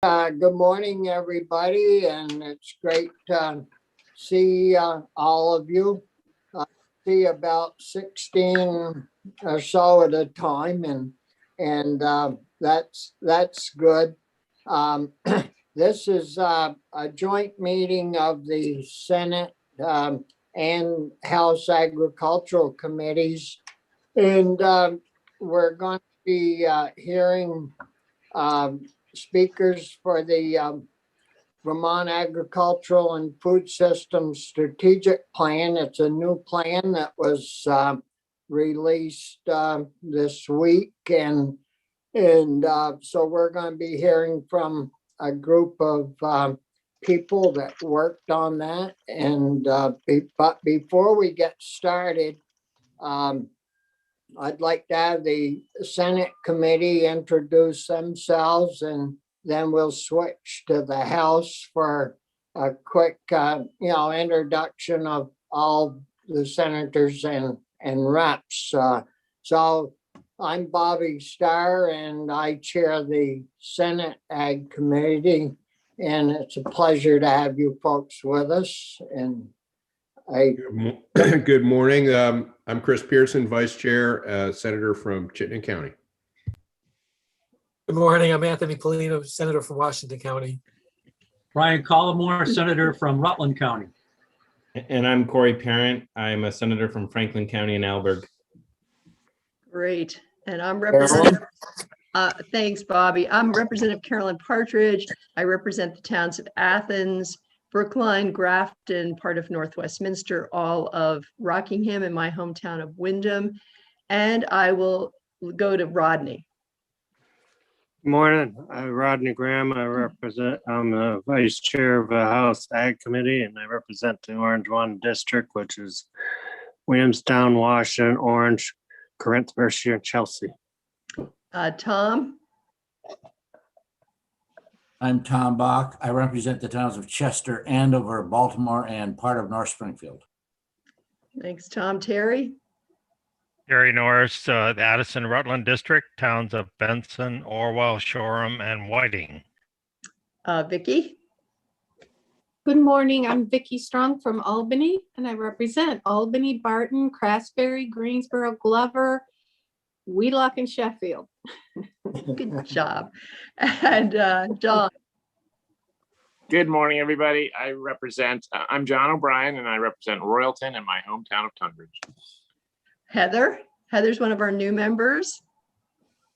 Good morning, everybody, and it's great to see all of you. I see about 16 or so at a time, and that's good. This is a joint meeting of the Senate and House Agricultural Committees, and we're going to be hearing speakers for the Vermont Agricultural and Food Systems Strategic Plan. It's a new plan that was released this week, and so we're going to be hearing from a group of people that worked on that. And but before we get started, I'd like to have the Senate committee introduce themselves, and then we'll switch to the House for a quick, introduction of all the senators and reps. So I'm Bobby Starr, and I chair the Senate Ag Committee, and it's a pleasure to have you folks with us. And Good morning. I'm Chris Pearson, Vice Chair, Senator from Chittenden County. Good morning. I'm Anthony Polino, Senator from Washington County. Brian Collmore, Senator from Rutland County. And I'm Corey Parent. I'm a senator from Franklin County in Alberg. Great. And I'm Representative, thanks, Bobby. I'm Representative Carolyn Partridge. I represent the towns of Athens, Brookline, Grafton, part of Northwest Minster, all of Rockingham, and my hometown of Windham. And I will go to Rodney. Good morning. I'm Rodney Graham. I'm the Vice Chair of the House Ag Committee, and I represent the Orange 1 District, which is Williamstown, Washington, Orange, Corinth, Mercier, and Chelsea. Tom? I'm Tom Bach. I represent the towns of Chester, Andover, Baltimore, and part of North Springfield. Thanks, Tom. Terry? Terry Norris, the Addison Rutland District, towns of Benson, Orwell, Shoreham, and Whiting. Vicki? Good morning. I'm Vicki Strong from Albany, and I represent Albany, Barton, Craftsbury, Greensboro, Glover, Wheelock, and Sheffield. Good job. And John? Good morning, everybody. I'm John O'Brien, and I represent Royalton and my hometown of Tunbridge. Heather? Heather's one of our new members.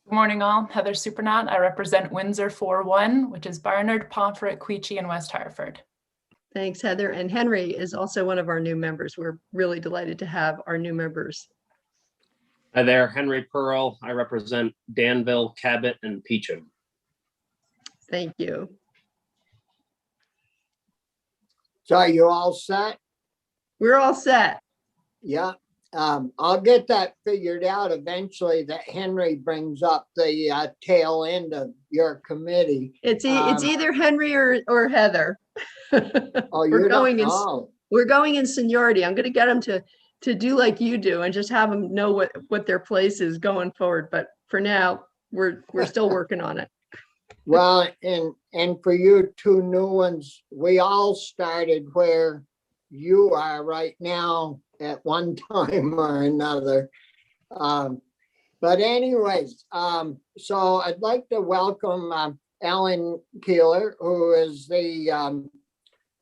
Good morning, all. Heather Supernaut. I represent Windsor 4-1, which is Barnard, Pomfret, Queechee, and West Hartford. Thanks, Heather. And Henry is also one of our new members. We're really delighted to have our new members. Hi there, Henry Pearl. I represent Danville, Cabot, and Peacham. Thank you. so are you all set? We're all set. Yeah. I'll get that figured out eventually, that Henry brings up the tail end of your committee. It's either Henry or Heather. Oh, we're going in seniority. I'm going to get them to do like you do and just have them know what their place is going forward. But for now, we're still working on it. Well, and for you two new ones, we all started where you are right now at one time or another. But anyways, so I'd like to welcome Ellen Keeler, who is the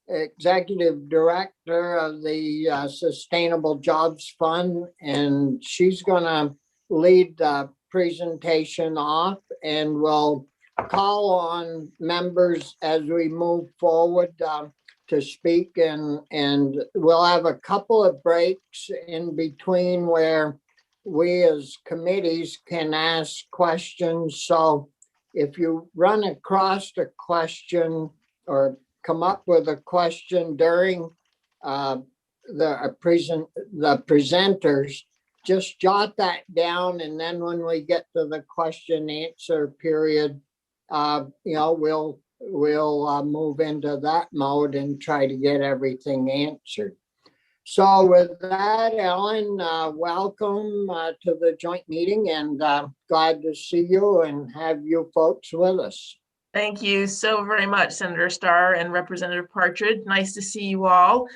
Executive Director of the Sustainable Jobs Fund, and she's going to lead the presentation off, and we'll call on members as we move forward to speak, and we'll have a couple of breaks in between where we as committees can ask questions. So if you run across a question or come up with a question during the presenters, just jot that down, and then when we get to the question answer period, we'll move into that mode and try to get everything answered. So with that, Ellen, welcome to the joint meeting, and glad to see you and have you folks with us. Thank you so very much, Senator Starr and Representative Partridge. Nice to see you all.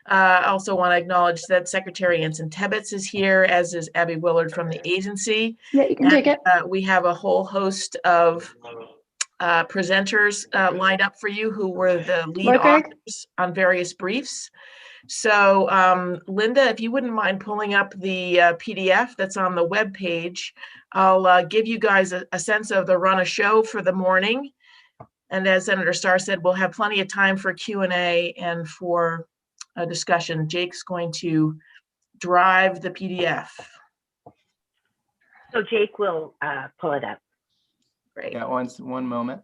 I also want to acknowledge that Secretary Anson Tebbets is here, as is Abby Willard from the agency. Yeah, you can take it. We have a whole host of presenters lined up for you who were the lead authors on various briefs. So Linda, if you wouldn't mind pulling up the PDF that's on the webpage, I'll give you guys a sense of the run of show for the morning. And as Senator Starr said, we'll have plenty of time for Q&A and for a discussion. Jake's going to drive the PDF. So Jake will pull it up. Great. Yeah, one moment.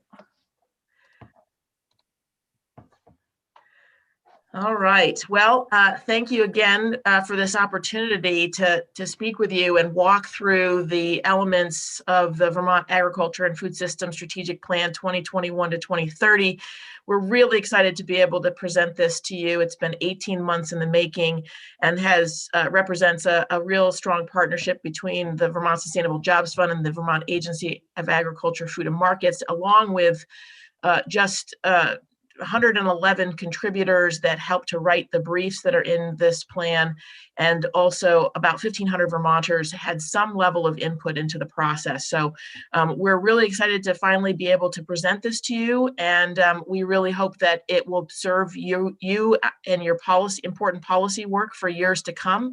All right. Well, thank you again for this opportunity to speak with you and walk through the elements of the Vermont Agriculture and Food System Strategic Plan 2021 to 2030. We're really excited to be able to present this to you. It's been 18 months in the making and represents a real strong partnership between the Vermont Sustainable Jobs Fund and the Vermont Agency of Agriculture, Food and Markets, along with just 111 contributors that helped to write the briefs that are in this plan, and also about 1,500 Vermonters had some level of input into the process. So we're really excited to finally be able to present this to you, and we really hope that it will serve you and your important policy work for years to come,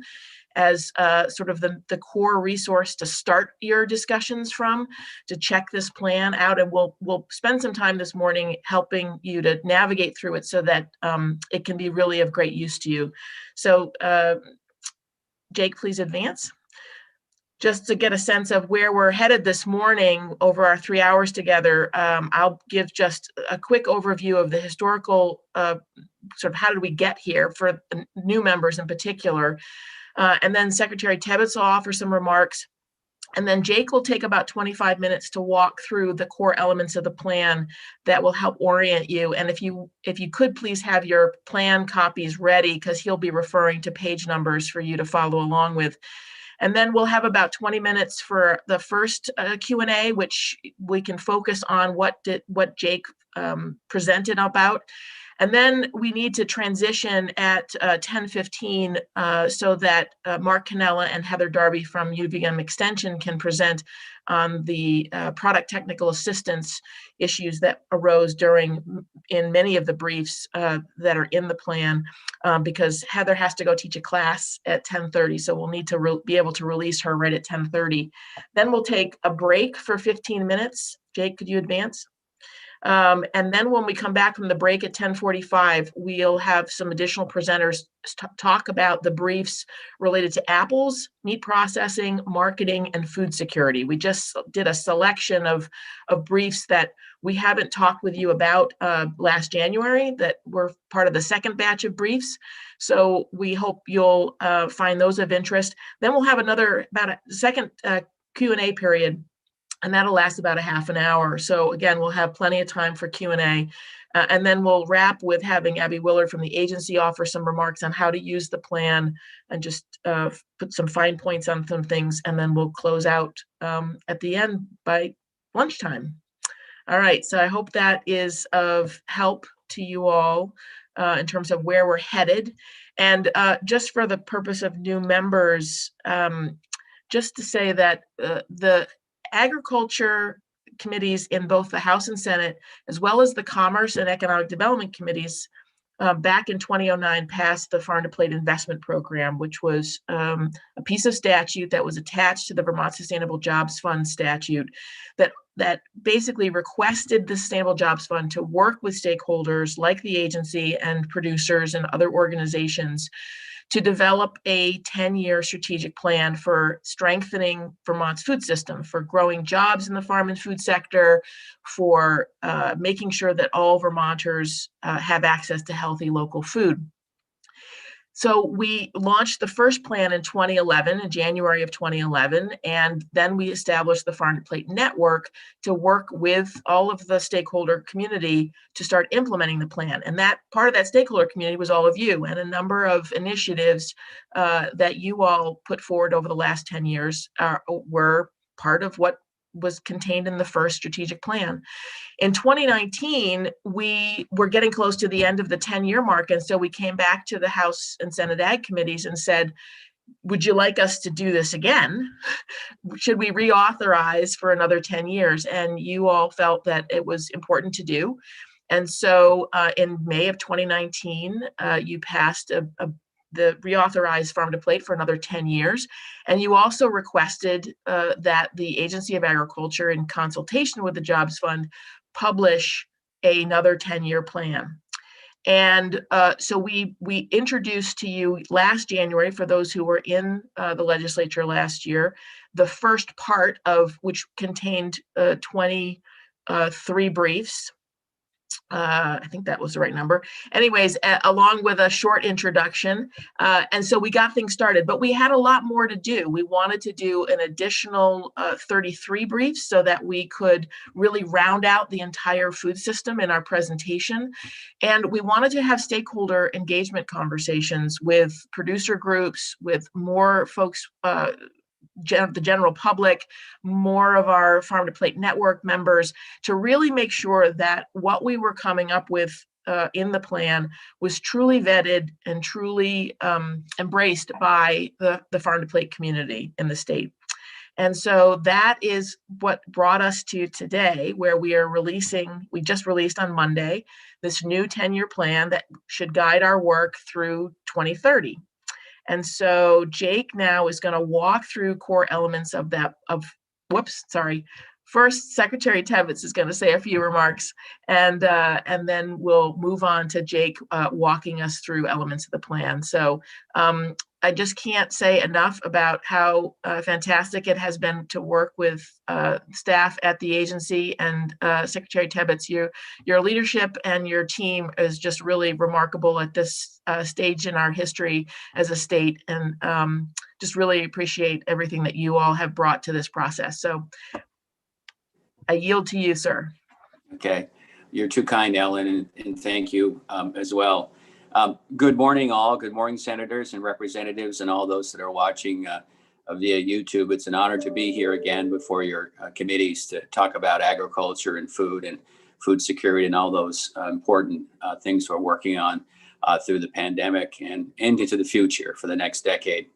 as sort of the core resource to start your discussions from, to check this plan out. And we'll spend some time this morning helping you to navigate through it so that it can be really of great use to you. So Jake, please advance. Just to get a sense of where we're headed this morning over our 3 hours together, I'll give just a quick overview of the historical sort of how did we get here for the new members in particular. And then Secretary Tebbets will offer some remarks. And then Jake will take about 25 minutes to walk through the core elements of the plan that will help orient you. And if you could please have your plan copies ready, because he'll be referring to page numbers for you to follow along with. And then we'll have about 20 minutes for the first Q&A, which we can focus on what Jake presented about. And then we need to transition at 10:15 so that Mark Cannella and Heather Darby from UVM Extension can present on the product technical assistance issues that arose in many of the briefs that are in the plan, because Heather has to go teach a class at 10:30, so we'll need to be able to release her right at 10:30. Then we'll take a break for 15 minutes. Jake, could you advance? And then when we come back from the break at 10:45, we'll have some additional presenters talk about the briefs related to apples, meat processing, marketing, and food security. We just did a selection of briefs that we haven't talked with you about last January that were part of the second batch of briefs. So we hope you'll find those of interest. Then we'll have about a second Q&A period, and that'll last about a half an hour. So again, we'll have plenty of time for Q&A. And then we'll wrap with having Abby Willard from the agency offer some remarks on how to use the plan and just put some fine points on some things. And then we'll close out at the end by lunchtime. All right, so I hope that is of help to you all in terms of where we're headed. And just for the purpose of new members, just to say that the agriculture committees in both the House and Senate, as well as the Commerce and Economic Development committees, back in 2009 passed the Farm to Plate Investment Program, which was a piece of statute that was attached to the Vermont Sustainable Jobs Fund statute that basically requested the Sustainable Jobs Fund to work with stakeholders like the agency and producers and other organizations to develop a 10-year strategic plan for strengthening Vermont's food system, for growing jobs in the farm and food sector, for making sure that all Vermonters have access to healthy local food. So we launched the first plan in 2011, in January of 2011, and then we established the Farm to Plate Network to work with all of the stakeholder community to start implementing the plan. And that part of that stakeholder community was all of you, and a number of initiatives that you all put forward over the last 10 years were part of what was contained in the first strategic plan. In 2019, we were getting close to the end of the 10-year mark. And so we came back to the House and Senate Ag committees and said, would you like us to do this again? Should we reauthorize for another 10 years? And you all felt that it was important to do. And so in May of 2019, you passed the reauthorized farm to plate for another 10 years. And you also requested that the Agency of Agriculture, in consultation with the Jobs Fund, publish another 10-year plan. And so we introduced to you last January, for those who were in the legislature last year, the first part of which contained 23 briefs. I think that was the right number. Anyways, along with a short introduction. And so we got things started, but we had a lot more to do. We wanted to do an additional 33 briefs so that we could really round out the entire food system in our presentation. And we wanted to have stakeholder engagement conversations with producer groups, with more folks, the general public, more of our Farm to Plate Network members, to really make sure that what we were coming up with in the plan was truly vetted and truly embraced by the Farm to Plate community in the state. And so that is what brought us to today, where we just released on Monday, this new 10-year plan that should guide our work through 2030. And so Jake now is going to walk through core elements of that, First, Secretary Tebbets is going to say a few remarks, and then we'll move on to Jake walking us through elements of the plan. So I just can't say enough about how fantastic it has been to work with staff at the agency, and Secretary Tebbets, your leadership and your team is just really remarkable at this stage in our history as a state, and just really appreciate everything that you all have brought to this process. So I yield to you, sir. Okay, you're too kind, Ellen, and thank you as well. Good morning, all. Good morning, senators and representatives and all those that are watching via YouTube. It's an honor to be here again before your committees to talk about agriculture and food security and all those important things we're working on through the pandemic and into the future for the next decade.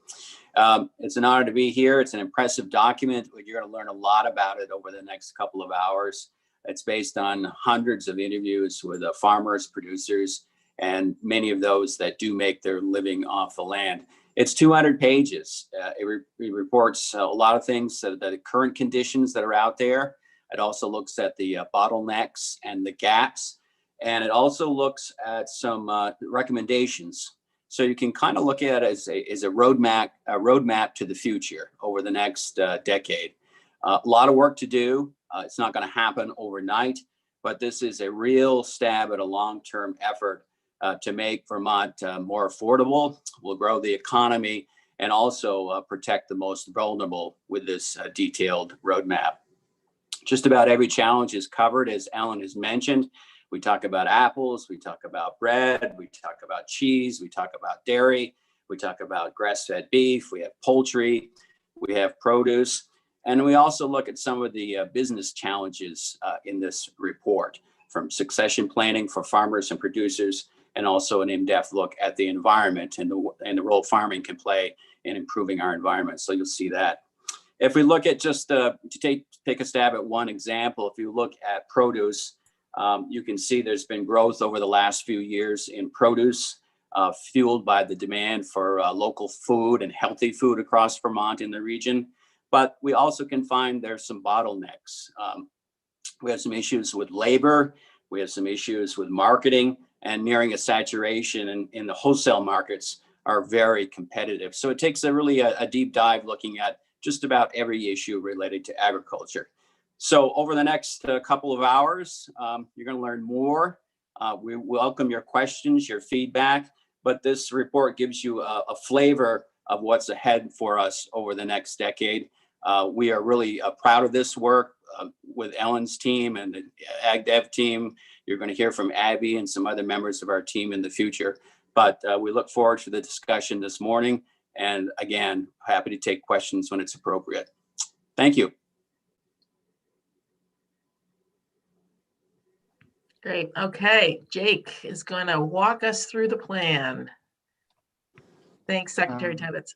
It's an honor to be here. It's an impressive document. You're going to learn a lot about it over the next couple of hours. It's based on hundreds of interviews with farmers, producers, and many of those that do make their living off the land. It's 200 pages. It reports a lot of things, the current conditions that are out there. It also looks at the bottlenecks and the gaps. And it also looks at some recommendations. So you can kind of look at it as a roadmap to the future over the next decade. A lot of work to do. It's not going to happen overnight, but this is a real stab at a long-term effort to make Vermont more affordable. We'll grow the economy and also protect the most vulnerable with this detailed roadmap. Just about every challenge is covered, as Ellen has mentioned. We talk about apples, we talk about bread, we talk about cheese, we talk about dairy, we talk about grass-fed beef, we have poultry, we have produce, and we also look at some of the business challenges in this report, from succession planning for farmers and producers, and also an in-depth look at the environment and the role farming can play in improving our environment. So you'll see that. If we look at just to take a stab at one example, if you look at produce, you can see there's been growth over the last few years in produce, fueled by the demand for local food and healthy food across Vermont in the region. But we also can find there's some bottlenecks. We have some issues with labor. We have some issues with marketing, and nearing a saturation in the wholesale markets are very competitive. So it takes a deep dive looking at just about every issue related to agriculture. So over the next couple of hours, you're going to learn more. We welcome your questions, your feedback, but this report gives you a flavor of what's ahead for us over the next decade. We are really proud of this work with Ellen's team and the Ag Dev team. You're going to hear from Abby and some other members of our team in the future, but we look forward to the discussion this morning. And again, happy to take questions when it's appropriate. Thank you. Great. Okay, Jake is going to walk us through the plan. Thanks, Secretary Tebbets.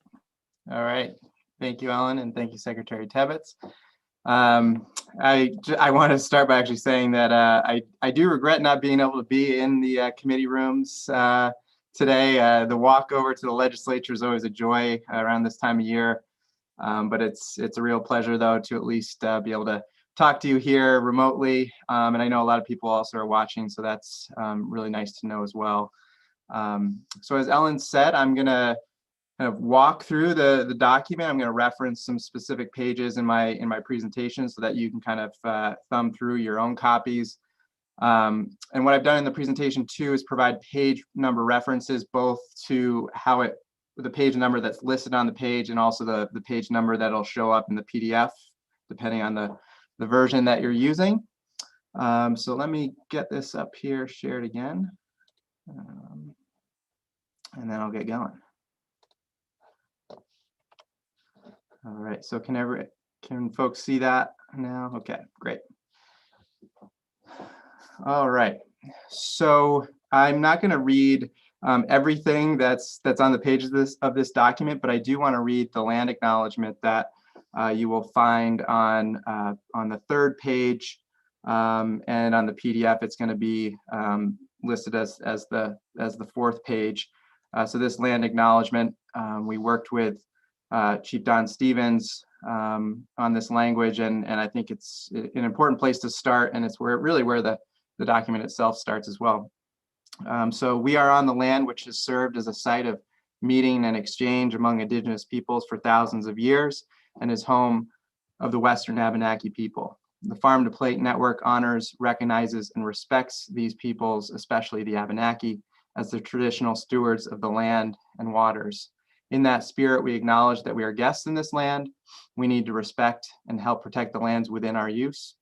All right. Thank you, Ellen, and thank you, Secretary Tebbets. I want to start by actually saying that I do regret not being able to be in the committee rooms today. The walk over to the legislature is always a joy around this time of year, but it's a real pleasure, though, to at least be able to talk to you here remotely. And I know a lot of people also are watching, so that's really nice to know as well. So as Ellen said, I'm going to kind of walk through the document. I'm going to reference some specific pages in my presentation so that you can kind of thumb through your own copies. And what I've done in the presentation too is provide page number references, both to the page number that's listed on the page and also the page number that'll show up in the PDF, depending on the version that you're using. So let me get this up here, share it again, and then I'll get going. All right, so can folks see that now? Okay, great. All right, so I'm not going to read everything that's on the pages of this document, but I do want to read the land acknowledgement that you will find on the third page, and on the PDF it's going to be listed as the fourth page. So this land acknowledgement, we worked with Chief Don Stevens on this language, and I think it's an important place to start, and it's really where the document itself starts as well. So we are on the land which has served as a site of meeting and exchange among indigenous peoples for thousands of years and is home of the Western Abenaki people. The Farm to Plate Network honors, recognizes, and respects these peoples, especially the Abenaki, as the traditional stewards of the land and waters. In that spirit, we acknowledge that we are guests in this land. We need to respect and help protect the lands within our use.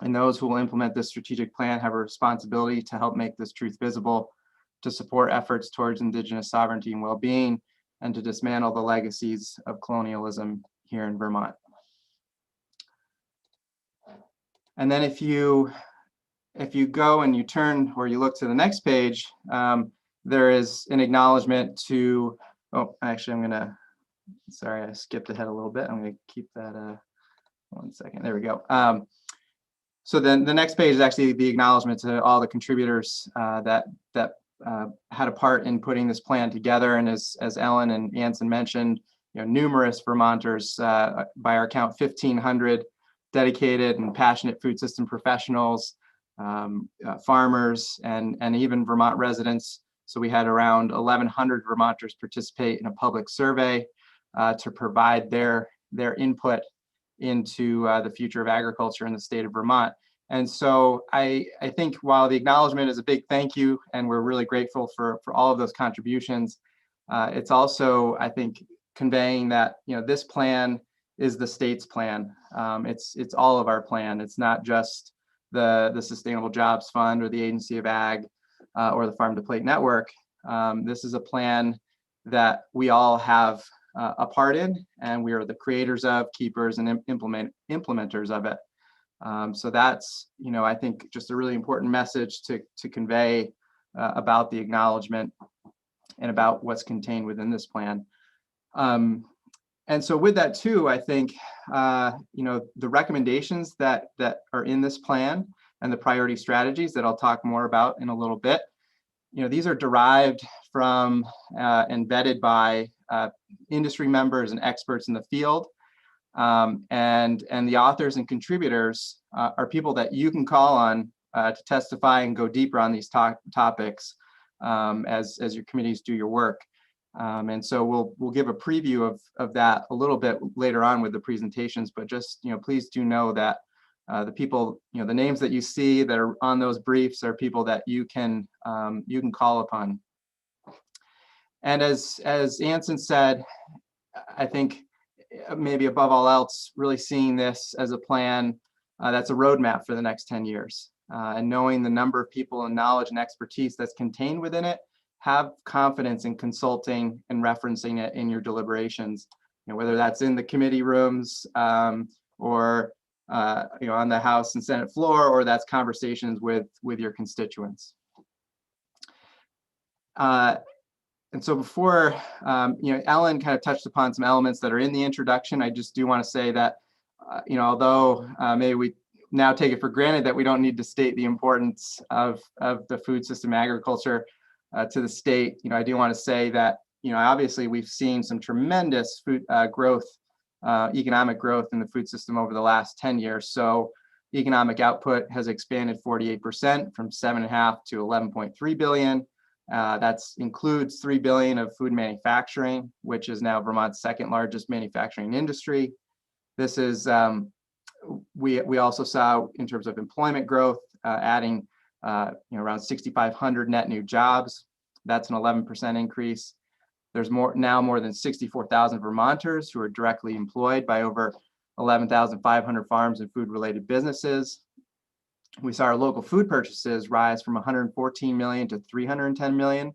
And those who will implement this strategic plan have a responsibility to help make this truth visible, to support efforts towards Indigenous sovereignty and well-being, and to dismantle the legacies of colonialism here in Vermont. And then if you go and you turn or you look to the next page, there is an acknowledgement to, oh, actually sorry, I skipped ahead a little bit. I'm gonna keep that, 1 second, there we go. So then the next page is actually the acknowledgement to all the contributors that had a part in putting this plan together. And as Ellen and Anson mentioned, numerous Vermonters, by our count, 1,500 dedicated and passionate food system professionals, farmers, and even Vermont residents. So we had around 1,100 Vermonters participate in a public survey to provide their input into the future of agriculture in the state of Vermont. And so I think while the acknowledgement is a big thank you, and we're really grateful for all of those contributions, it's also, I think, conveying that this plan is the state's plan. It's all of our plan. It's not just the Sustainable Jobs Fund or the Agency of Ag or the Farm to Plate Network. This is a plan that we all have a part in, and we are the creators of, keepers, and implementers of it. So that's, I think, just a really important message to convey about the acknowledgement and about what's contained within this plan. And so with that too, I think, the recommendations that are in this plan and the priority strategies that I'll talk more about in a little bit, these are derived from and vetted by industry members and experts in the field. And the authors and contributors are people that you can call on to testify and go deeper on these topics as your committees do your work. And so we'll give a preview of that a little bit later on with the presentations, but just, please do know that the people, the names that you see that are on those briefs are people that you can call upon. And as Anson said, I think maybe above all else, really seeing this as a plan that's a roadmap for the next 10 years, and knowing the number of people and knowledge and expertise that's contained within it, have confidence in consulting and referencing it in your deliberations, whether that's in the committee rooms or on the House and Senate floor, or that's conversations with your constituents. And so before, Ellen kind of touched upon some elements that are in the introduction. I just do want to say that, although maybe we now take it for granted that we don't need to state the importance of the food system agriculture to the state, I do want to say that, obviously we've seen some tremendous food growth, economic growth in the food system over the last 10 years. So economic output has expanded 48% from 7.5 to 11.3 billion. That includes 3 billion of food manufacturing, which is now Vermont's second largest manufacturing industry. This is, we also saw in terms of employment growth, adding around 6,500 net new jobs. That's an 11% increase. There's now more than 64,000 Vermonters who are directly employed by over 11,500 farms and food-related businesses. We saw our local food purchases rise from 114 million to 310 million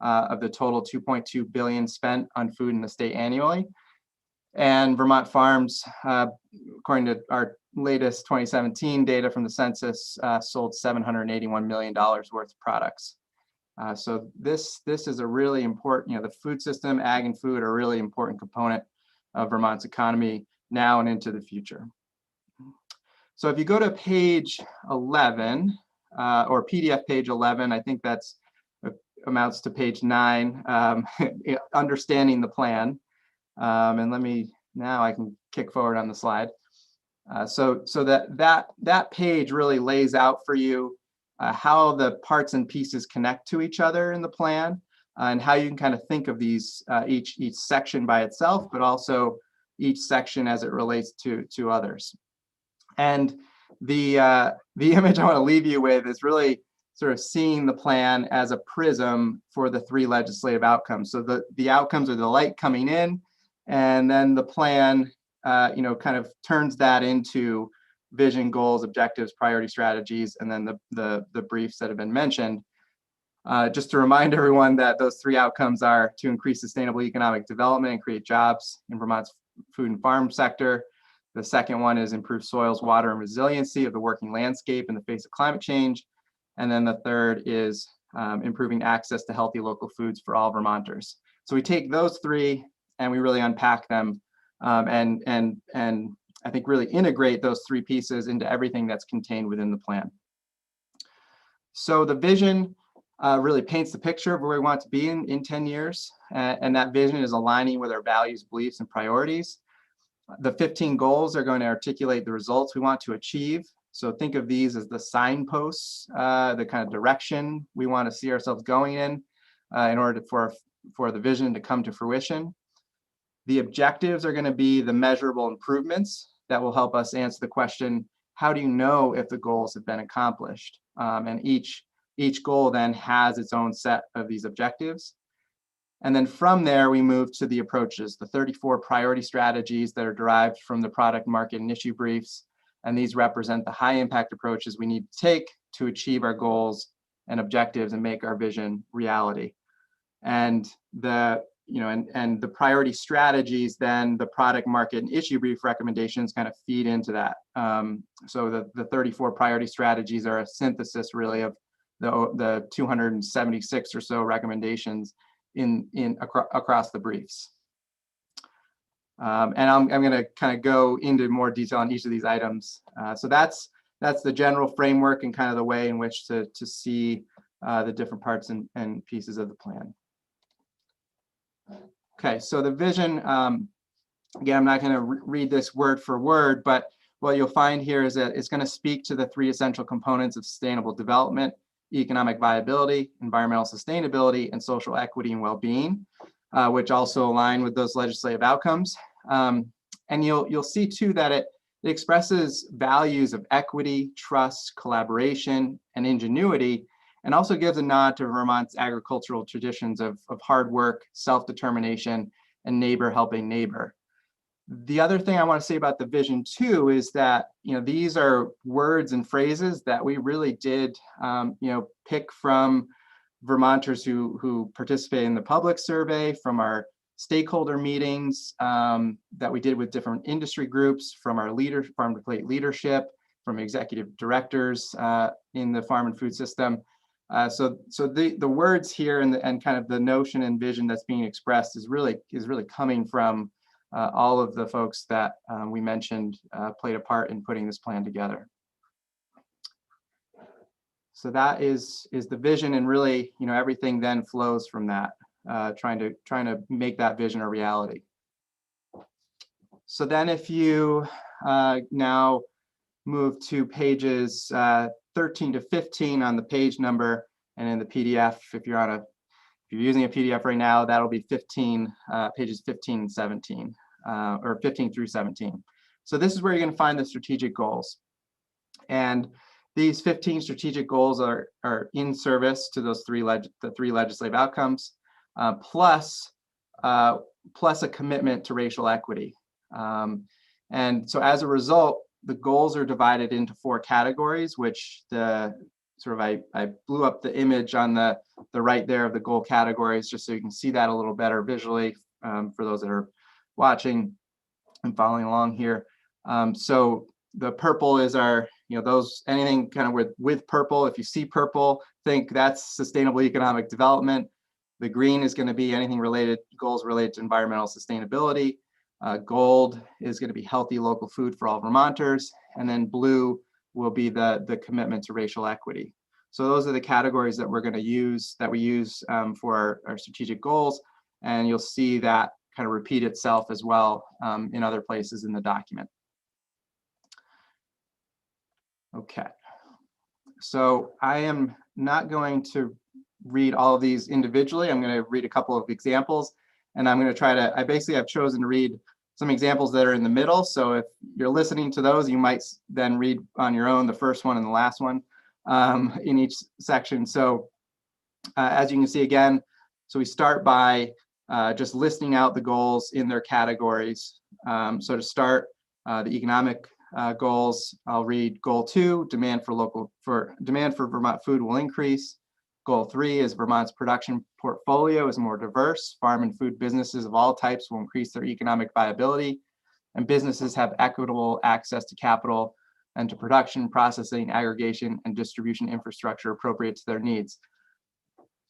of the total 2.2 billion spent on food in the state annually. And Vermont farms, according to our latest 2017 data from the census, sold $781 million worth of products. So this is a really important, the food system, ag and food are a really important component of Vermont's economy now and into the future. So if you go to page 11 or PDF page 11, I think that's amounts to page 9, understanding the plan. And now I can kick forward on the slide. So that page really lays out for you how the parts and pieces connect to each other in the plan, and how you can kind of think of these each section by itself, but also each section as it relates to others. And the image I want to leave you with is really sort of seeing the plan as a prism for the 3 legislative outcomes. So the outcomes are the light coming in, and then the plan, kind of turns that into vision, goals, objectives, priority strategies, and then the briefs that have been mentioned. Just to remind everyone that those 3 outcomes are to increase sustainable economic development and create jobs in Vermont's food and farm sector. The second one is improve soils, water, and resiliency of the working landscape in the face of climate change. And then the third is improving access to healthy local foods for all Vermonters. So we take those 3 and we really unpack them and I think really integrate those 3 pieces into everything that's contained within the plan. So the vision really paints the picture of where we want to be in 10 years. And that vision is aligning with our values, beliefs, and priorities. The 15 goals are going to articulate the results we want to achieve. So think of these as the signposts, the kind of direction we want to see ourselves going in order for the vision to come to fruition. The objectives are going to be the measurable improvements that will help us answer the question, how do you know if the goals have been accomplished? And each goal then has its own set of these objectives. And then from there, we move to the approaches, the 34 priority strategies that are derived from the product, market, and issue briefs. And these represent the high impact approaches we need to take to achieve our goals and objectives and make our vision reality. And the priority strategies, then the product, market, and issue brief recommendations kind of feed into that. So the 34 priority strategies are a synthesis really of the 276 or so recommendations across the briefs. And I'm going to kind of go into more detail on each of these items. So that's the general framework and kind of the way in which to see the different parts and pieces of the plan. Okay, so the vision, again, I'm not going to read this word for word, but what you'll find here is that it's going to speak to the 3 essential components of sustainable development: economic viability, environmental sustainability, and social equity and well-being, which also align with those legislative outcomes. And you'll see too that it expresses values of equity, trust, collaboration, and ingenuity, and also gives a nod to Vermont's agricultural traditions of hard work, self-determination, and neighbor helping neighbor. The other thing I want to say about the vision too is that, these are words and phrases that we really did, pick from Vermonters who participate in the public survey, from our stakeholder meetings that we did with different industry groups, from our farm to plate leadership, from executive directors in the farm and food system. So the words here and kind of the notion and vision that's being expressed is really coming from all of the folks that we mentioned played a part in putting this plan together. So that is the vision, and really, everything then flows from that, trying to make that vision a reality. So then if you now move to pages 13 to 15 on the page number, and in the PDF, if you're using a PDF right now, that'll be pages 15 and 17, or 15 through 17. So this is where you're going to find the strategic goals. And these 15 strategic goals are in service to those three legislative outcomes, plus a commitment to racial equity. And so as a result, the goals are divided into 4 categories, which I blew up the image on the right there of the goal categories, just so you can see that a little better visually for those that are watching and following along here. So the purple is anything kind of with purple. If you see purple, think that's sustainable economic development. The green is going to be anything goals related to environmental sustainability. Gold is going to be healthy local food for all Vermonters, and then blue will be the commitment to racial equity. So those are the categories that we're going to use, for our strategic goals, and you'll see that kind of repeat itself as well in other places in the document. Okay, so I am not going to read all of these individually. I'm going to read a couple of examples, and I'm going to I've chosen to read some examples that are in the middle. So if you're listening to those, you might then read on your own the first one and the last one in each section. So as you can see again, so we start by just listing out the goals in their categories. So to start, the economic goals, I'll read goal 2, demand for Vermont food will increase. Goal 3 is Vermont's production portfolio is more diverse. Farm and food businesses of all types will increase their economic viability, and businesses have equitable access to capital and to production, processing, aggregation, and distribution infrastructure appropriate to their needs.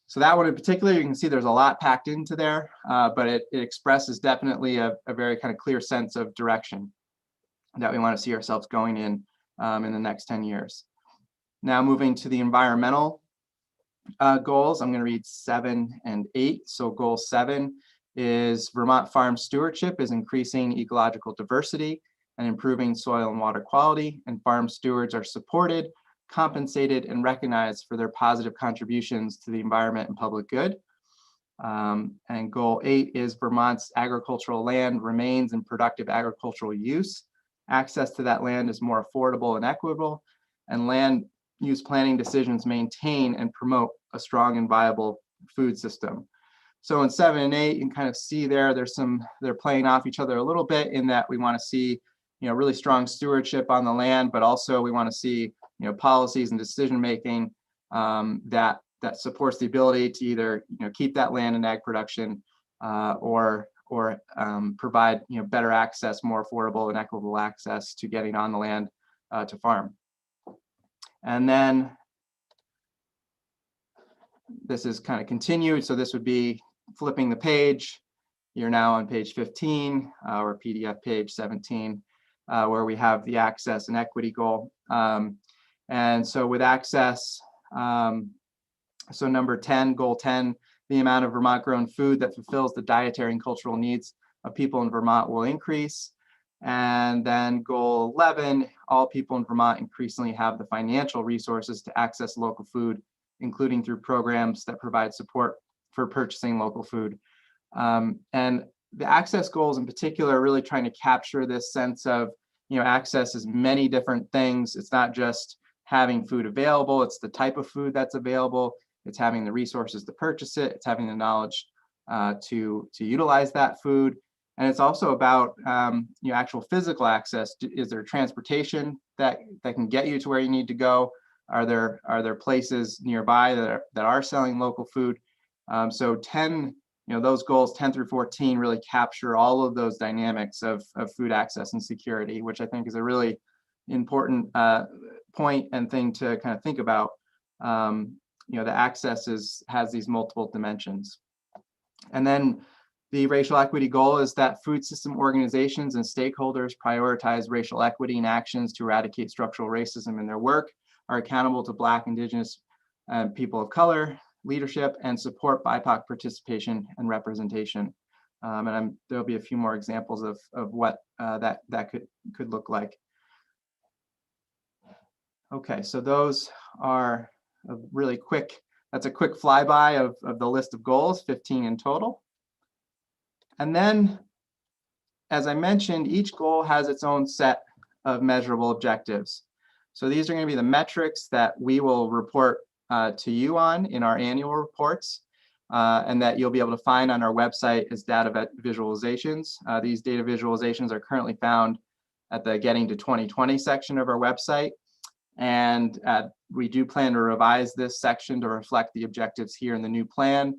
So that one in particular, you can see there's a lot packed into there, but it expresses definitely a very kind of clear sense of direction that we want to see ourselves going in the next 10 years. Now moving to the environmental goals, I'm going to read 7 and 8. So goal 7 is Vermont farm stewardship is increasing ecological diversity and improving soil and water quality, and farm stewards are supported, compensated, and recognized for their positive contributions to the environment and public good. And goal 8 is Vermont's agricultural land remains in productive agricultural use. Access to that land is more affordable and equitable, and land use planning decisions maintain and promote a strong and viable food system. So in 7 and 8, you can kind of see they're playing off each other a little bit, in that we want to see, really strong stewardship on the land, but also we want to see, policies and decision making that supports the ability to either, keep that land in ag production or provide, better access, more affordable and equitable access to getting on the land to farm. And then this is kind of continued. So this would be flipping the page. You're now on page 15 or PDF page 17, where we have the access and equity goal. And so with access, so number 10, goal 10, the amount of Vermont grown food that fulfills the dietary and cultural needs of people in Vermont will increase. And then goal 11, all people in Vermont increasingly have the financial resources to access local food, including through programs that provide support for purchasing local food. And the access goals in particular are really trying to capture this sense of, access is many different things. It's not just having food available, it's the type of food that's available. It's having the resources to purchase it. It's having the knowledge to utilize that food. And it's also about actual physical access. Is there transportation that can get you to where you need to go? Are there places nearby that are selling local food? So 10 those goals 10 through 14 really capture all of those dynamics of food access and security, which I think is a really important point and thing to kind of think about. The access has these multiple dimensions. And then the racial equity goal is that food system organizations and stakeholders prioritize racial equity in actions to eradicate structural racism in their work, are accountable to Black, Indigenous, people of color leadership, and support BIPOC participation and representation. There'll be a few more examples of what that could look like. Okay, so those are a really quick, that's a quick flyby of the list of goals, 15 in total. And then, as I mentioned, each goal has its own set of measurable objectives. So these are going to be the metrics that we will report to you on in our annual reports, and that you'll be able to find on our website as data visualizations. These data visualizations are currently found at the Getting to 2020 section of our website. And we do plan to revise this section to reflect the objectives here in the new plan.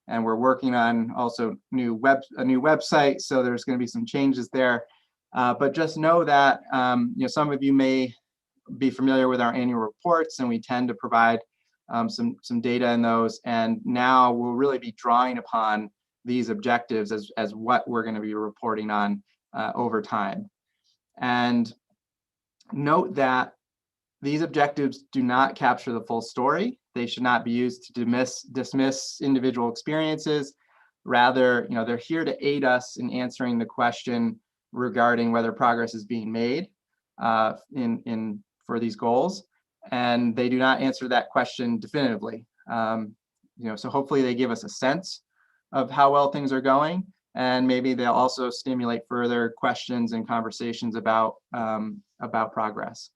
And we're working on also a new website, so there's going to be some changes there. But just know that some of you may be familiar with our annual reports, and we tend to provide some data in those. And now we'll really be drawing upon these objectives as what we're going to be reporting on over time. And note that these objectives do not capture the full story. They should not be used to dismiss individual experiences. Rather, they're here to aid us in answering the question regarding whether progress is being made for these goals. And they do not answer that question definitively. So hopefully they give us a sense of how well things are going, and maybe they'll also stimulate further questions and conversations about progress.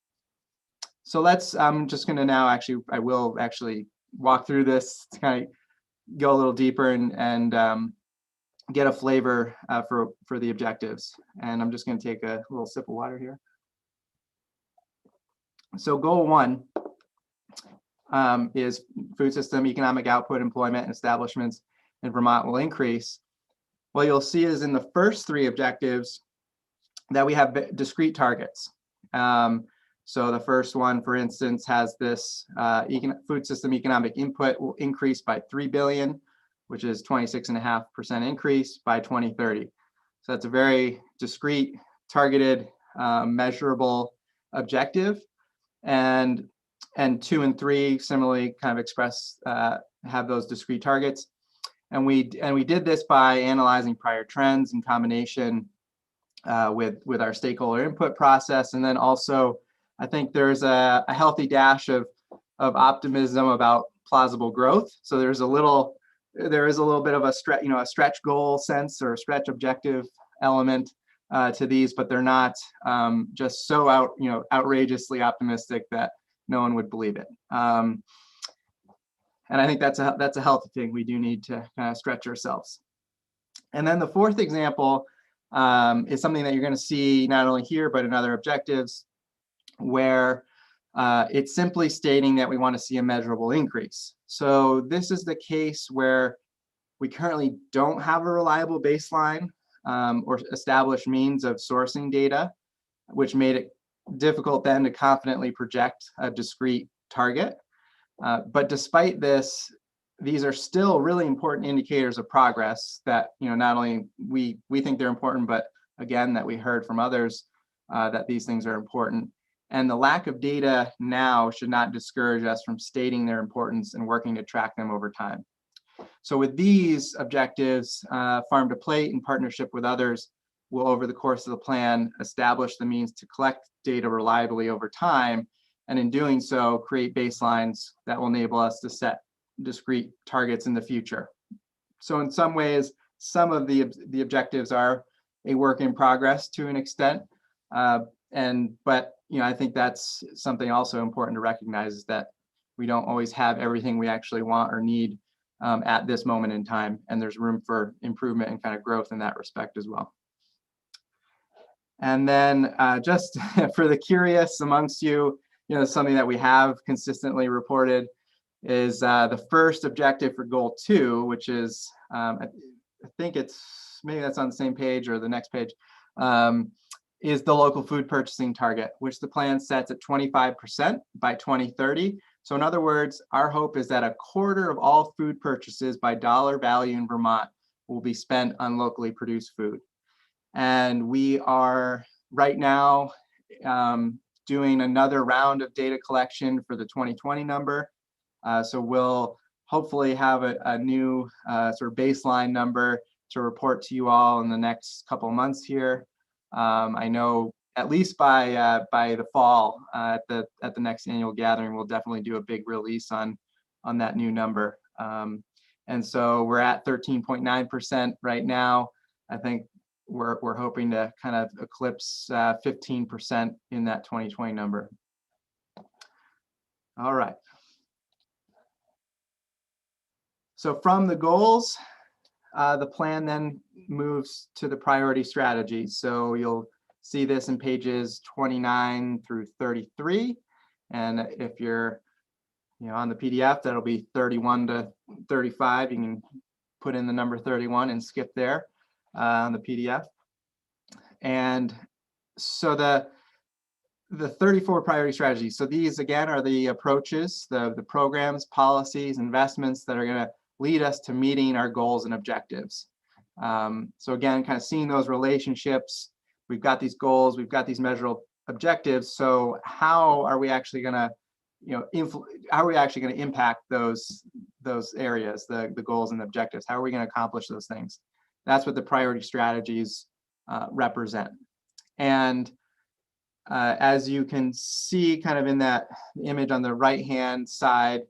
So I'm just going to now I will actually walk through this to kind of go a little deeper and get a flavor for the objectives. And I'm just going to take a little sip of water here. So goal 1 is food system economic output, employment, and establishments in Vermont will increase. What you'll see is in the first 3 objectives that we have discrete targets. So the first one, for instance, has this food system economic input will increase by 3 billion, which is 26.5% increase by 2030. So that's a very discrete, targeted, measurable objective. And 2 and 3 similarly kind of have those discrete targets. And we did this by analyzing prior trends in combination with our stakeholder input process, and then also I think there's a healthy dash of optimism about plausible growth. So there is a little bit of a stretch goal sense or a stretch objective element to these, but they're not just so outrageously optimistic that no one would believe it. And I think that's a healthy thing. We do need to kind of stretch ourselves. And then the 4th example is something that you're going to see not only here but in other objectives, where it's simply stating that we want to see a measurable increase. So this is the case where we currently don't have a reliable baseline or established means of sourcing data, which made it difficult then to confidently project a discrete target. But despite this, these are still really important indicators of progress that not only we think they're important, but again, that we heard from others that these things are important. And the lack of data now should not discourage us from stating their importance and working to track them over time. So with these objectives, Farm to Plate, in partnership with others, will over the course of the plan establish the means to collect data reliably over time, and in doing so, create baselines that will enable us to set discrete targets in the future. So in some ways, some of the objectives are a work in progress to an extent, but I think that's something also important to recognize, is that we don't always have everything we actually want or need at this moment in time, and there's room for improvement and kind of growth in that respect as well. And then just for the curious amongst you, something that we have consistently reported is the first objective for goal 2, which is think it's, maybe that's on the same page or the next page, is the local food purchasing target, which the plan sets at 25% by 2030. So in other words, our hope is that a quarter of all food purchases by dollar value in Vermont will be spent on locally produced food. And we are right now doing another round of data collection for the 2020 number. So we'll hopefully have a new sort of baseline number to report to you all in the next couple of months here. I know at least by the fall at the next annual gathering, we'll definitely do a big release on that new number. And so we're at 13.9% right now. I think we're hoping to kind of eclipse 15% in that 2020 number. All right. So from the goals, the plan then moves to the priority strategies. So you'll see this in pages 29 through 33. And if you're on the PDF, that'll be 31 to 35. You can put in the number 31 and skip there on the PDF. And so the 34 priority strategies. So these again are the approaches, the programs, policies, investments that are going to lead us to meeting our goals and objectives. So again, kind of seeing those relationships. We've got these goals, we've got these measurable objectives. So how are we actually going to, how are we actually going to impact those areas, the goals and objectives? How are we going to accomplish those things? That's what the priority strategies represent. And as you can see, kind of in that image on the right-hand side,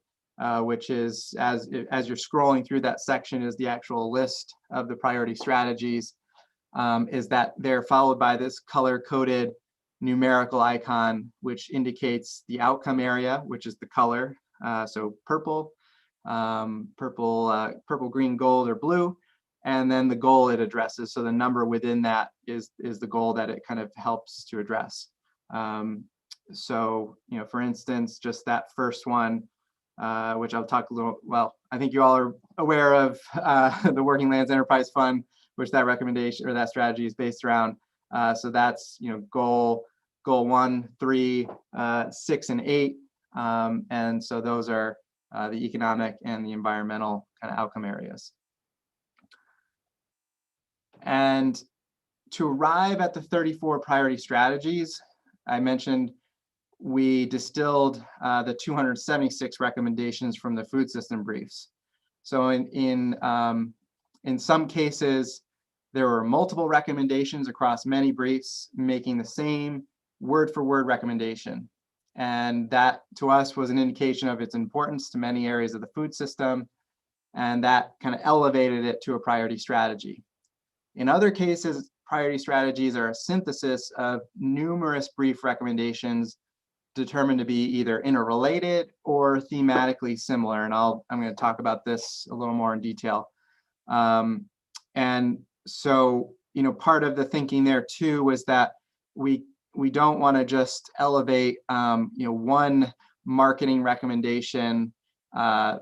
which is as you're scrolling through that section is the actual list of the priority strategies, is that they're followed by this color-coded numerical icon, which indicates the outcome area, which is the color. So purple, green, gold, or blue, and then the goal it addresses. So the number within that is the goal that it kind of helps to address. So, for instance, just that first one, which I'll talk a little, well, I think you all are aware of the Working Lands Enterprise Fund, which that recommendation or that strategy is based around. So that's, goal 1, 3, 6, and 8. And so those are the economic and the environmental kind of outcome areas. And to arrive at the 34 priority strategies, I mentioned we distilled the 276 recommendations from the food system briefs. So in some cases, there were multiple recommendations across many briefs making the same word-for-word recommendation. And that to us was an indication of its importance to many areas of the food system. And that kind of elevated it to a priority strategy. In other cases, priority strategies are a synthesis of numerous brief recommendations determined to be either interrelated or thematically similar. And I'm going to talk about this a little more in detail. And so, part of the thinking there too was that we don't want to just elevate, one marketing recommendation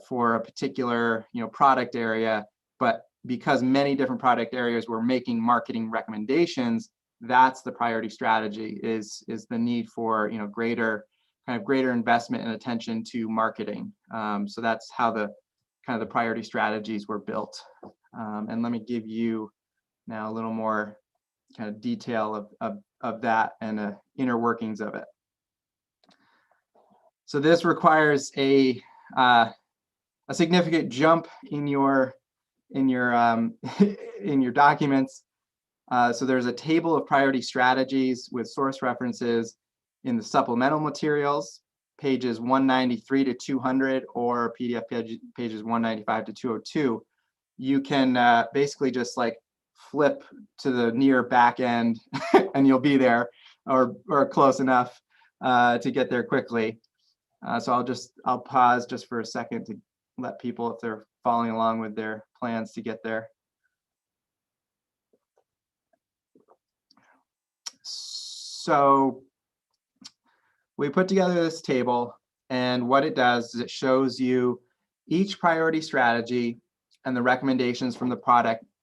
for a particular, product area, but because many different product areas were making marketing recommendations, that's the priority strategy is the need for, greater investment and attention to marketing. So that's how the priority strategies were built. And let me give you now a little more kind of detail of that and inner workings of it. So this requires a significant jump in your documents. So there's a table of priority strategies with source references in the supplemental materials, pages 193 to 200 or PDF pages 195 to 202. You can basically just flip to the near back end and you'll be there or close enough to get there quickly. So I'll pause just for a second to let people, if they're following along with their plans, to get there. So we put together this table, and what it does is it shows you each priority strategy and the recommendations from the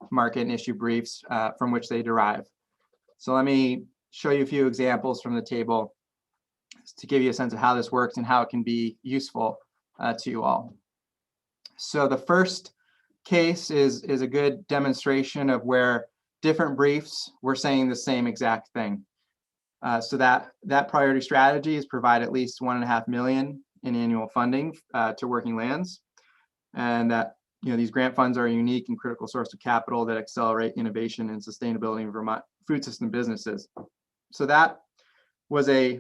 market and issue briefs from which they derive. So let me show you a few examples from the table to give you a sense of how this works and how it can be useful to you all. So the first case is a good demonstration of where different briefs were saying the same exact thing. So that priority strategy is provide at least $1.5 million in annual funding to working lands, and that these grant funds are a unique and critical source of capital that accelerate innovation and sustainability in Vermont food system businesses. So that was a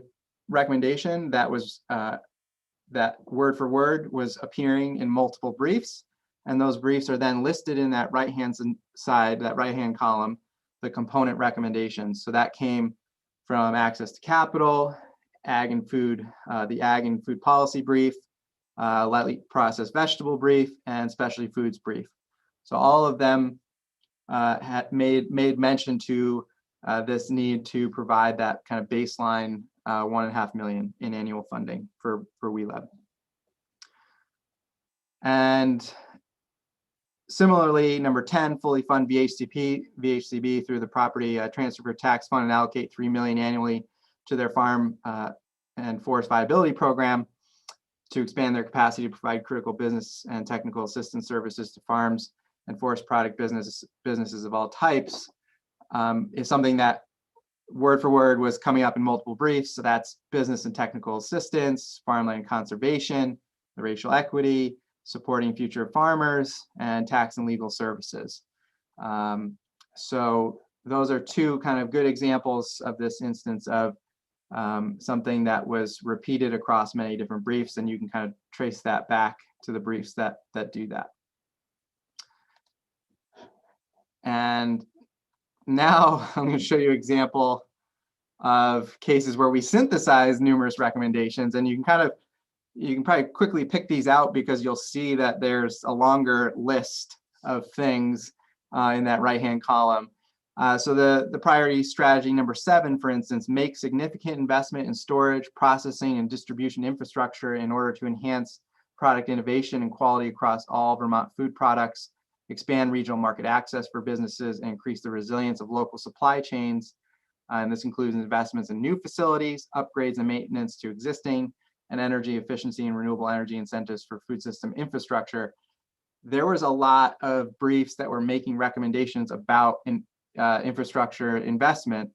recommendation that was that word for word was appearing in multiple briefs, and those briefs are then listed in that right-hand side, that right-hand column, the component recommendations. So that came from access to capital, ag and food, the ag and food policy brief, lightly processed vegetable brief, and specialty foods brief. So all of them had made mention to this need to provide that kind of baseline $1.5 million in annual funding for WeLab. And similarly, number 10, fully fund VHCB through the property transfer tax fund and allocate $3 million annually to their farm and forest viability program to expand their capacity to provide critical business and technical assistance services to farms and forest product businesses of all types, is something that word for word was coming up in multiple briefs. So that's business and technical assistance, farmland conservation, the racial equity, supporting future farmers, and tax and legal services. So those are two kind of good examples of this instance of something that was repeated across many different briefs, and you can kind of trace that back to the briefs that do that. And now I'm going to show you an example of cases where we synthesize numerous recommendations, and you can probably quickly pick these out because you'll see that there's a longer list of things in that right-hand column. So the priority strategy number 7, for instance, make significant investment in storage, processing, and distribution infrastructure in order to enhance product innovation and quality across all Vermont food products, expand regional market access for businesses, and increase the resilience of local supply chains. And this includes investments in new facilities, upgrades and maintenance to existing, and energy efficiency and renewable energy incentives for food system infrastructure. There was a lot of briefs that were making recommendations about infrastructure investment.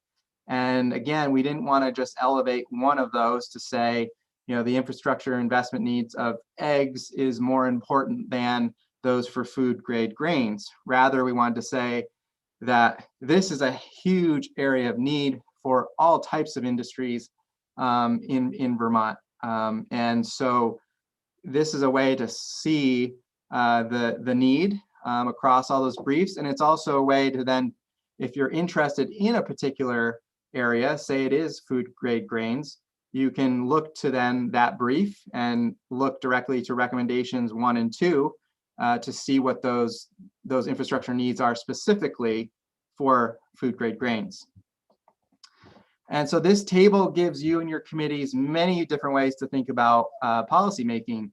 And again, we didn't want to just elevate one of those to say, the infrastructure investment needs of eggs is more important than those for food grade grains. Rather, we wanted to say that this is a huge area of need for all types of industries in Vermont. And so this is a way to see the need across all those briefs. And it's also a way to then, if you're interested in a particular area, say it is food grade grains, you can look to then that brief and look directly to recommendations 1 and 2 to see what those infrastructure needs are specifically for food grade grains. And so this table gives you and your committees many different ways to think about policy making.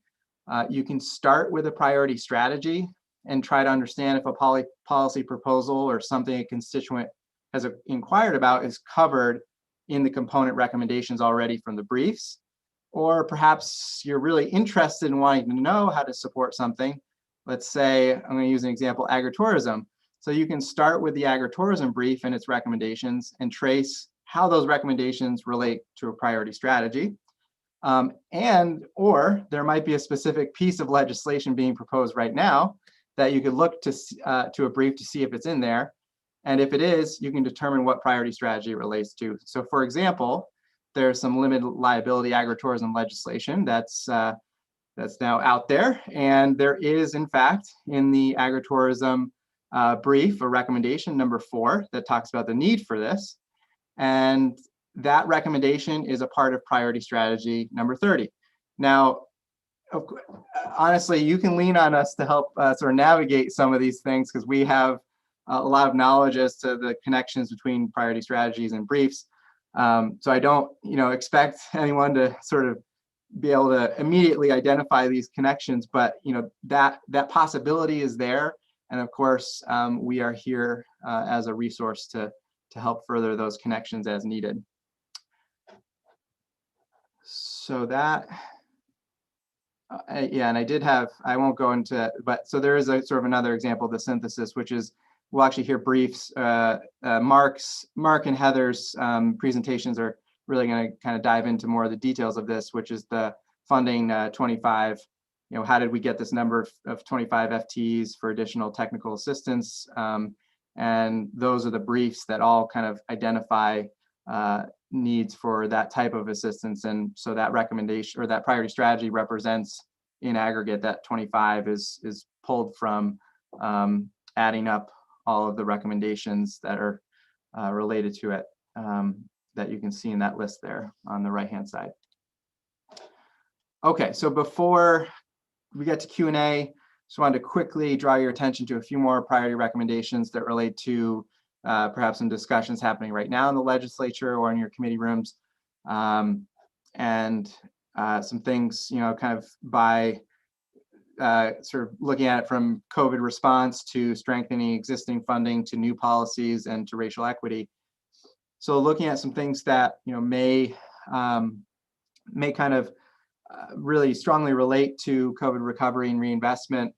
You can start with a priority strategy and try to understand if a policy proposal or something a constituent has inquired about is covered in the component recommendations already from the briefs. Or perhaps you're really interested in wanting to know how to support something. Let's say, I'm going to use an example, agritourism. So you can start with the agritourism brief and its recommendations and trace how those recommendations relate to a priority strategy. Or there might be a specific piece of legislation being proposed right now that you could look to a brief to see if it's in there. And if it is, you can determine what priority strategy it relates to. So for example, there's some limited liability agritourism legislation that's now out there. And there is, in fact, in the agritourism brief, a recommendation number 4 that talks about the need for this. And that recommendation is a part of priority strategy number 30. Now, honestly, you can lean on us to help sort of navigate some of these things because we have a lot of knowledge as to the connections between priority strategies and briefs. So I don't, expect anyone to sort of be able to immediately identify these connections, but that possibility is there. And of course, we are here as a resource to help further those connections as needed. So that, yeah, and I won't go into, but so there is a sort of another example of the synthesis, which is, we'll actually hear briefs. Mark and Heather's presentations are really going to kind of dive into more of the details of this, which is the funding 25. How did we get this number of 25 FTEs for additional technical assistance? And those are the briefs that all kind of identify needs for that type of assistance. And so that recommendation or that priority strategy represents in aggregate that 25 is pulled from adding up all of the recommendations that are related to it that you can see in that list there on the right-hand side. Okay, so before we get to Q&A, just wanted to quickly draw your attention to a few more priority recommendations that relate to perhaps some discussions happening right now in the legislature or in your committee rooms, and some things, kind of by sort of looking at it from COVID response to strengthening existing funding to new policies and to racial equity. So looking at some things that may kind of really strongly relate to COVID recovery and reinvestment.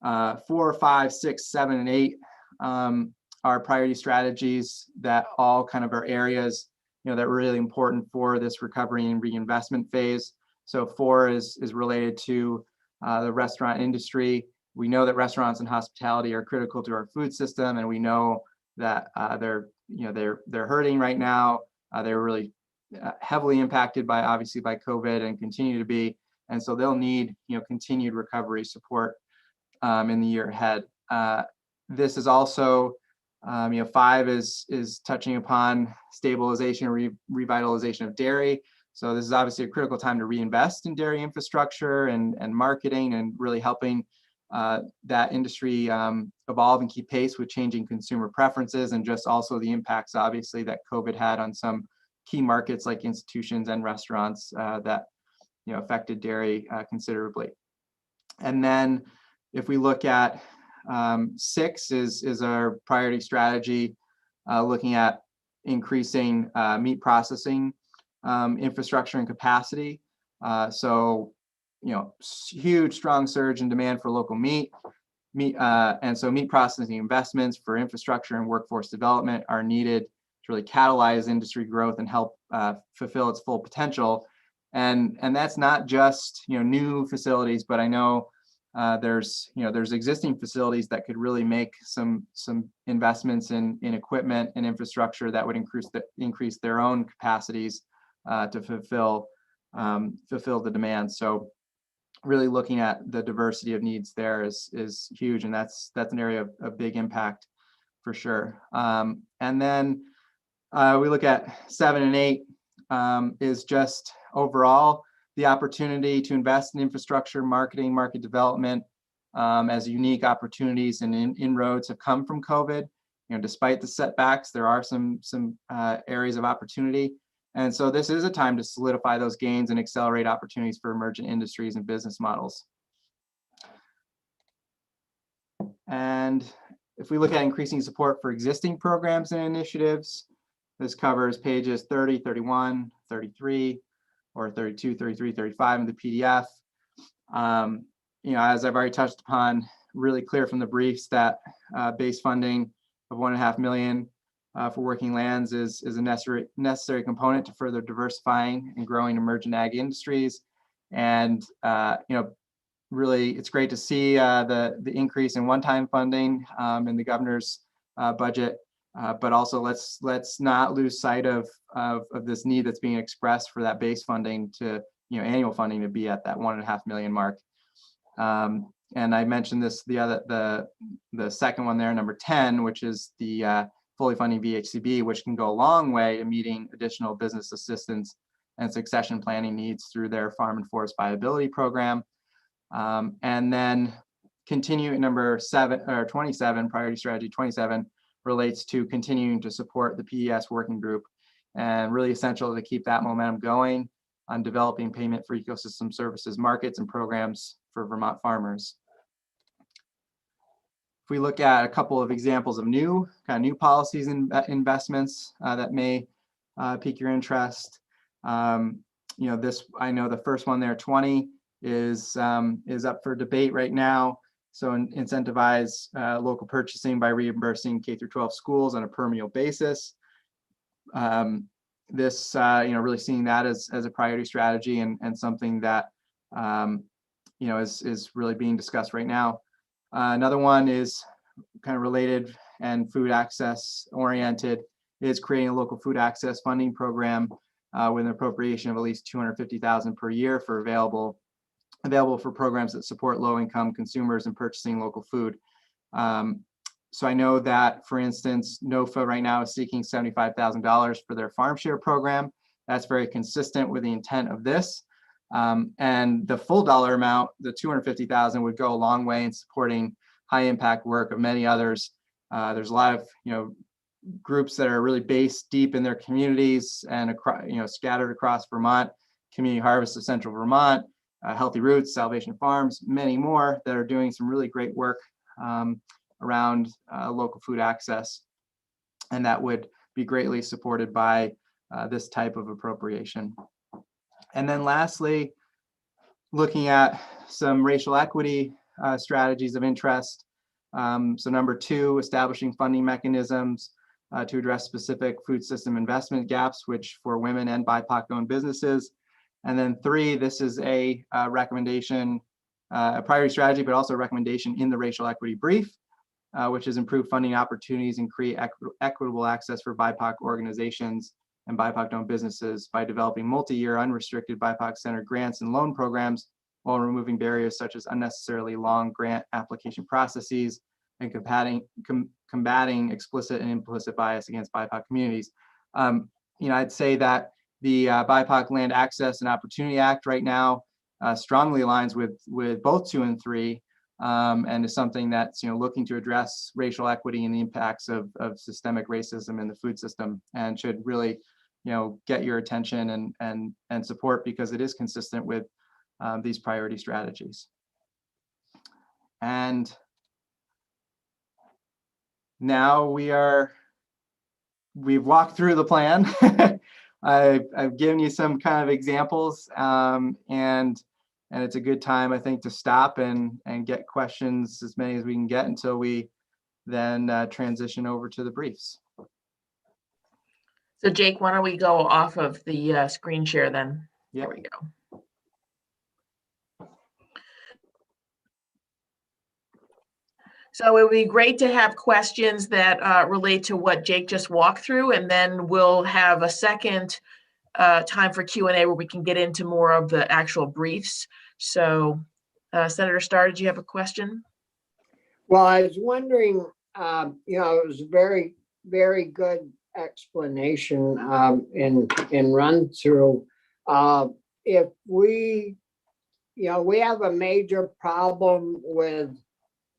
4, 5, 6, 7, and 8 are priority strategies that all kind of are areas that are really important for this recovery and reinvestment phase. So 4 is related to the restaurant industry. We know that restaurants and hospitality are critical to our food system, and we know that they're hurting right now. They're really heavily impacted obviously by COVID and continue to be, and so they'll need continued recovery support in the year ahead. This is also 5 is touching upon stabilization or revitalization of dairy. So this is obviously a critical time to reinvest in dairy infrastructure and marketing and really helping that industry evolve and keep pace with changing consumer preferences, and just also the impacts obviously that COVID had on some key markets like institutions and restaurants that affected dairy considerably. And then if we look at 6 is our priority strategy looking at increasing meat processing infrastructure and capacity. So huge strong surge in demand for local meat, and so meat processing investments for infrastructure and workforce development are needed to really catalyze industry growth and help fulfill its full potential. And that's not just new facilities, but I know there's existing facilities that could really make some investments in equipment and infrastructure that would increase their own capacities to fulfill the demand. So really looking at the diversity of needs there is huge, and that's an area of big impact for sure. And then we look at 7 and 8 is just overall the opportunity to invest in infrastructure, marketing, market development, as unique opportunities and inroads have come from COVID. Despite the setbacks, there are some areas of opportunity. And so this is a time to solidify those gains and accelerate opportunities for emergent industries and business models. And if we look at increasing support for existing programs and initiatives, this covers pages 30, 31, 33, or 32, 33, 35 in the PDF. As I've already touched upon, really clear from the briefs that base funding of $1.5 million for working lands is a necessary component to further diversifying and growing emergent ag industries. And really, it's great to see the increase in one-time funding in the governor's budget. But also, let's not lose sight of this need that's being expressed for that base funding to annual funding to be at that $1.5 million mark. And I mentioned this the second one there, number 10, which is the fully funding VHCB, which can go a long way in meeting additional business assistance and succession planning needs through their farm and forest viability program. And then continue at number 7 or 27, priority strategy 27, relates to continuing to support the PES working group, and really essential to keep that momentum going on developing payment for ecosystem services markets and programs for Vermont farmers. if we look at a couple of examples of new policies and investments that may pique your interest. This, I know the first one there, 20, is up for debate right now. So incentivize local purchasing by reimbursing K through 12 schools on a per meal basis. This, really seeing that as a priority strategy and something that, is really being discussed right now. Another one is kind of related and food access oriented, is creating a local food access funding program with an appropriation of at least $250,000 per year for available for programs that support low-income consumers in purchasing local food. So I know that, for instance, NOFA right now is seeking $75,000 for their farm share program. That's very consistent with the intent of this. And the full dollar amount, the $250,000, would go a long way in supporting high impact work of many others. There's a lot of groups that are really based deep in their communities and scattered across Vermont. Community Harvest of Central Vermont, Healthy Roots, Salvation Farms, many more that are doing some really great work around local food access, and that would be greatly supported by this type of appropriation. And then lastly, looking at some racial equity strategies of interest. So number 2, establishing funding mechanisms to address specific food system investment gaps, which for women and BIPOC-owned businesses. And then 3, this is a recommendation, a priority strategy, but also a recommendation in the racial equity brief, which is improve funding opportunities and create equitable access for BIPOC organizations and BIPOC-owned businesses by developing multi-year unrestricted BIPOC-centered grants and loan programs while removing barriers such as unnecessarily long grant application processes and combating explicit and implicit bias against BIPOC communities. I'd say that the BIPOC Land Access and Opportunity Act right now strongly aligns with both 2 and 3, and is something that's looking to address racial equity and the impacts of systemic racism in the food system, and should really get your attention and support, because it is consistent with these priority strategies. And now we've walked through the plan. I've given you some kind of examples, and it's a good time, I think, to stop and get questions, as many as we can get, until we then transition over to the briefs. So Jake, why don't we go off of the screen share then? Yep. There we go. So it would be great to have questions that relate to what Jake just walked through, and then we'll have a second time for Q&A where we can get into more of the actual briefs. So Senator Starr, did you have a question? Well, I was wondering, it was a very, very good explanation in run through. If we have a major problem with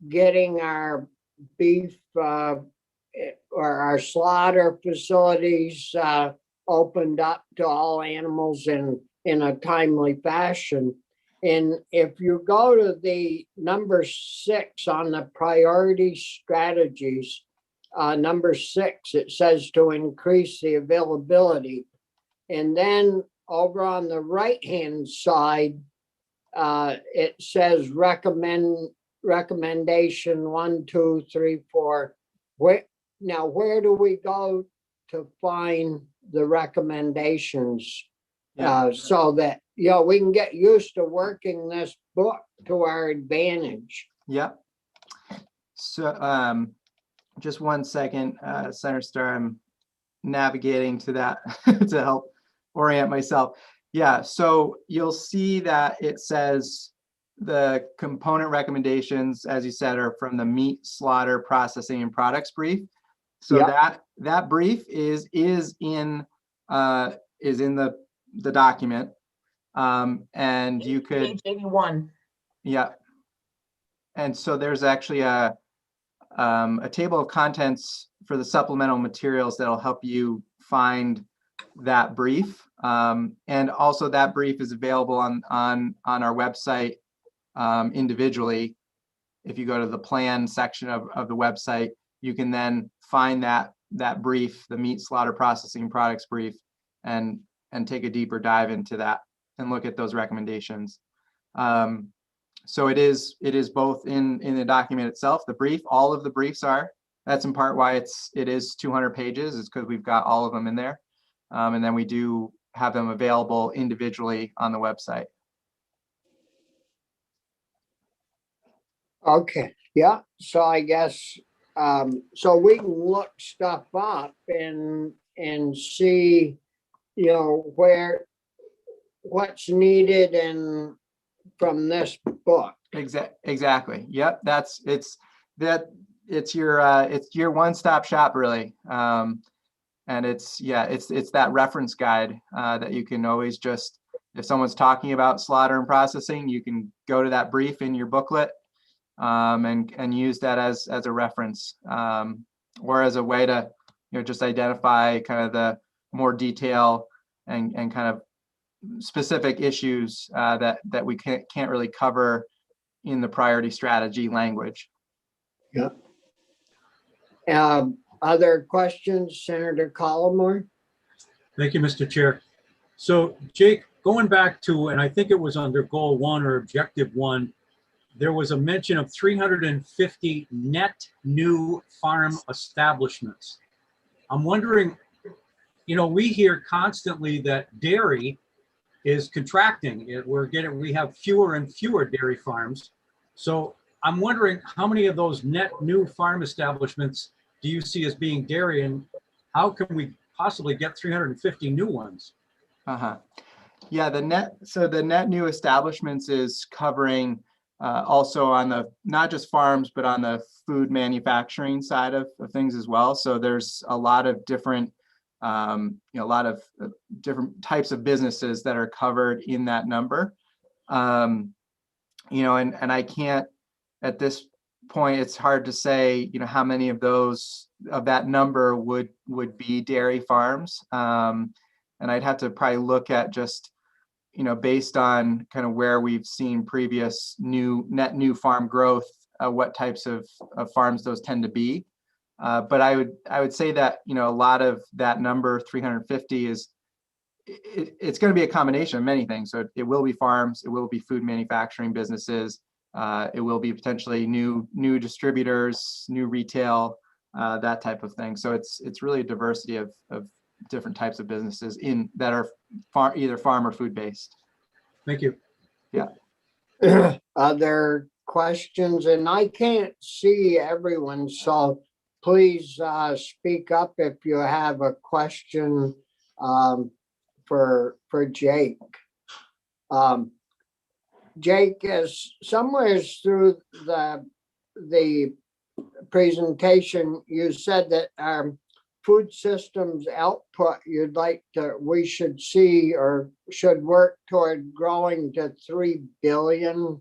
getting our beef or our slaughter facilities opened up to all animals in a timely fashion. And if you go to the number 6 on the priority strategies, number 6, it says to increase the availability. And then over on the right-hand side, it says recommendation 1, 2, 3, 4. Where do we go to find the recommendations so that we can get used to working this book to our advantage? Yep. So just one second, Senator Starr, I'm navigating to that to help orient myself. Yeah, so you'll see that it says the component recommendations, as you said, are from the meat, slaughter, processing, and products brief. So that brief is in the document, and you could page 81. Yeah, and so there's actually a table of contents for the supplemental materials that'll help you find that brief, and also that brief is available on our website individually, if you go to the plan section of the website, you can then find that brief, the meat slaughter processing products brief, and take a deeper dive into that and look at those recommendations. So it is both in the document itself, the brief, all of the briefs are. That's in part why it is 200 pages, is because we've got all of them in there. And then we do have them available individually on the website. Okay, yeah, so I guess, so we can look stuff up and see, you know, what's needed and from this book. Exactly. Yep. It's your one-stop shop, really. And it's that reference guide that you can always just, if someone's talking about slaughter and processing, you can go to that brief in your booklet and use that as a reference, or as a way to, you know, just identify kind of the more detail and kind of specific issues that we can't really cover in the priority strategy language. Yeah. Other questions, Senator Collmore? Thank you, Mr. Chair. So Jake, going back to, and I think it was under goal 1 or objective 1, there was a mention of 350 net new farm establishments. I'm wondering, you know, we hear constantly that dairy is contracting. We have fewer and fewer dairy farms. So I'm wondering, how many of those net new farm establishments do you see as being dairy, and how can we possibly get 350 new ones? Yeah, the net new establishments is covering also on the, not just farms, but on the food manufacturing side of things as well. So there's a lot of different, different types of businesses that are covered in that number. And I can't, at this point, it's hard to say, you know, how many of that number would be dairy farms. And I'd have to probably look at just, you know, based on kind of where we've seen previous net new farm growth, what types of farms those tend to be. But I would say that, you know, a lot of that number, 350, it's going to be a combination of many things. So it will be farms, it will be food manufacturing businesses, it will be potentially new distributors, new retail, that type of thing. So it's really a diversity of different types of businesses that are either farm or food based. Thank you. Yeah. Other questions? And I can't see everyone, so please speak up if you have a question for Jake. Jake, is somewhere through the presentation, you said that food systems output we should see or should work toward growing to $3 billion.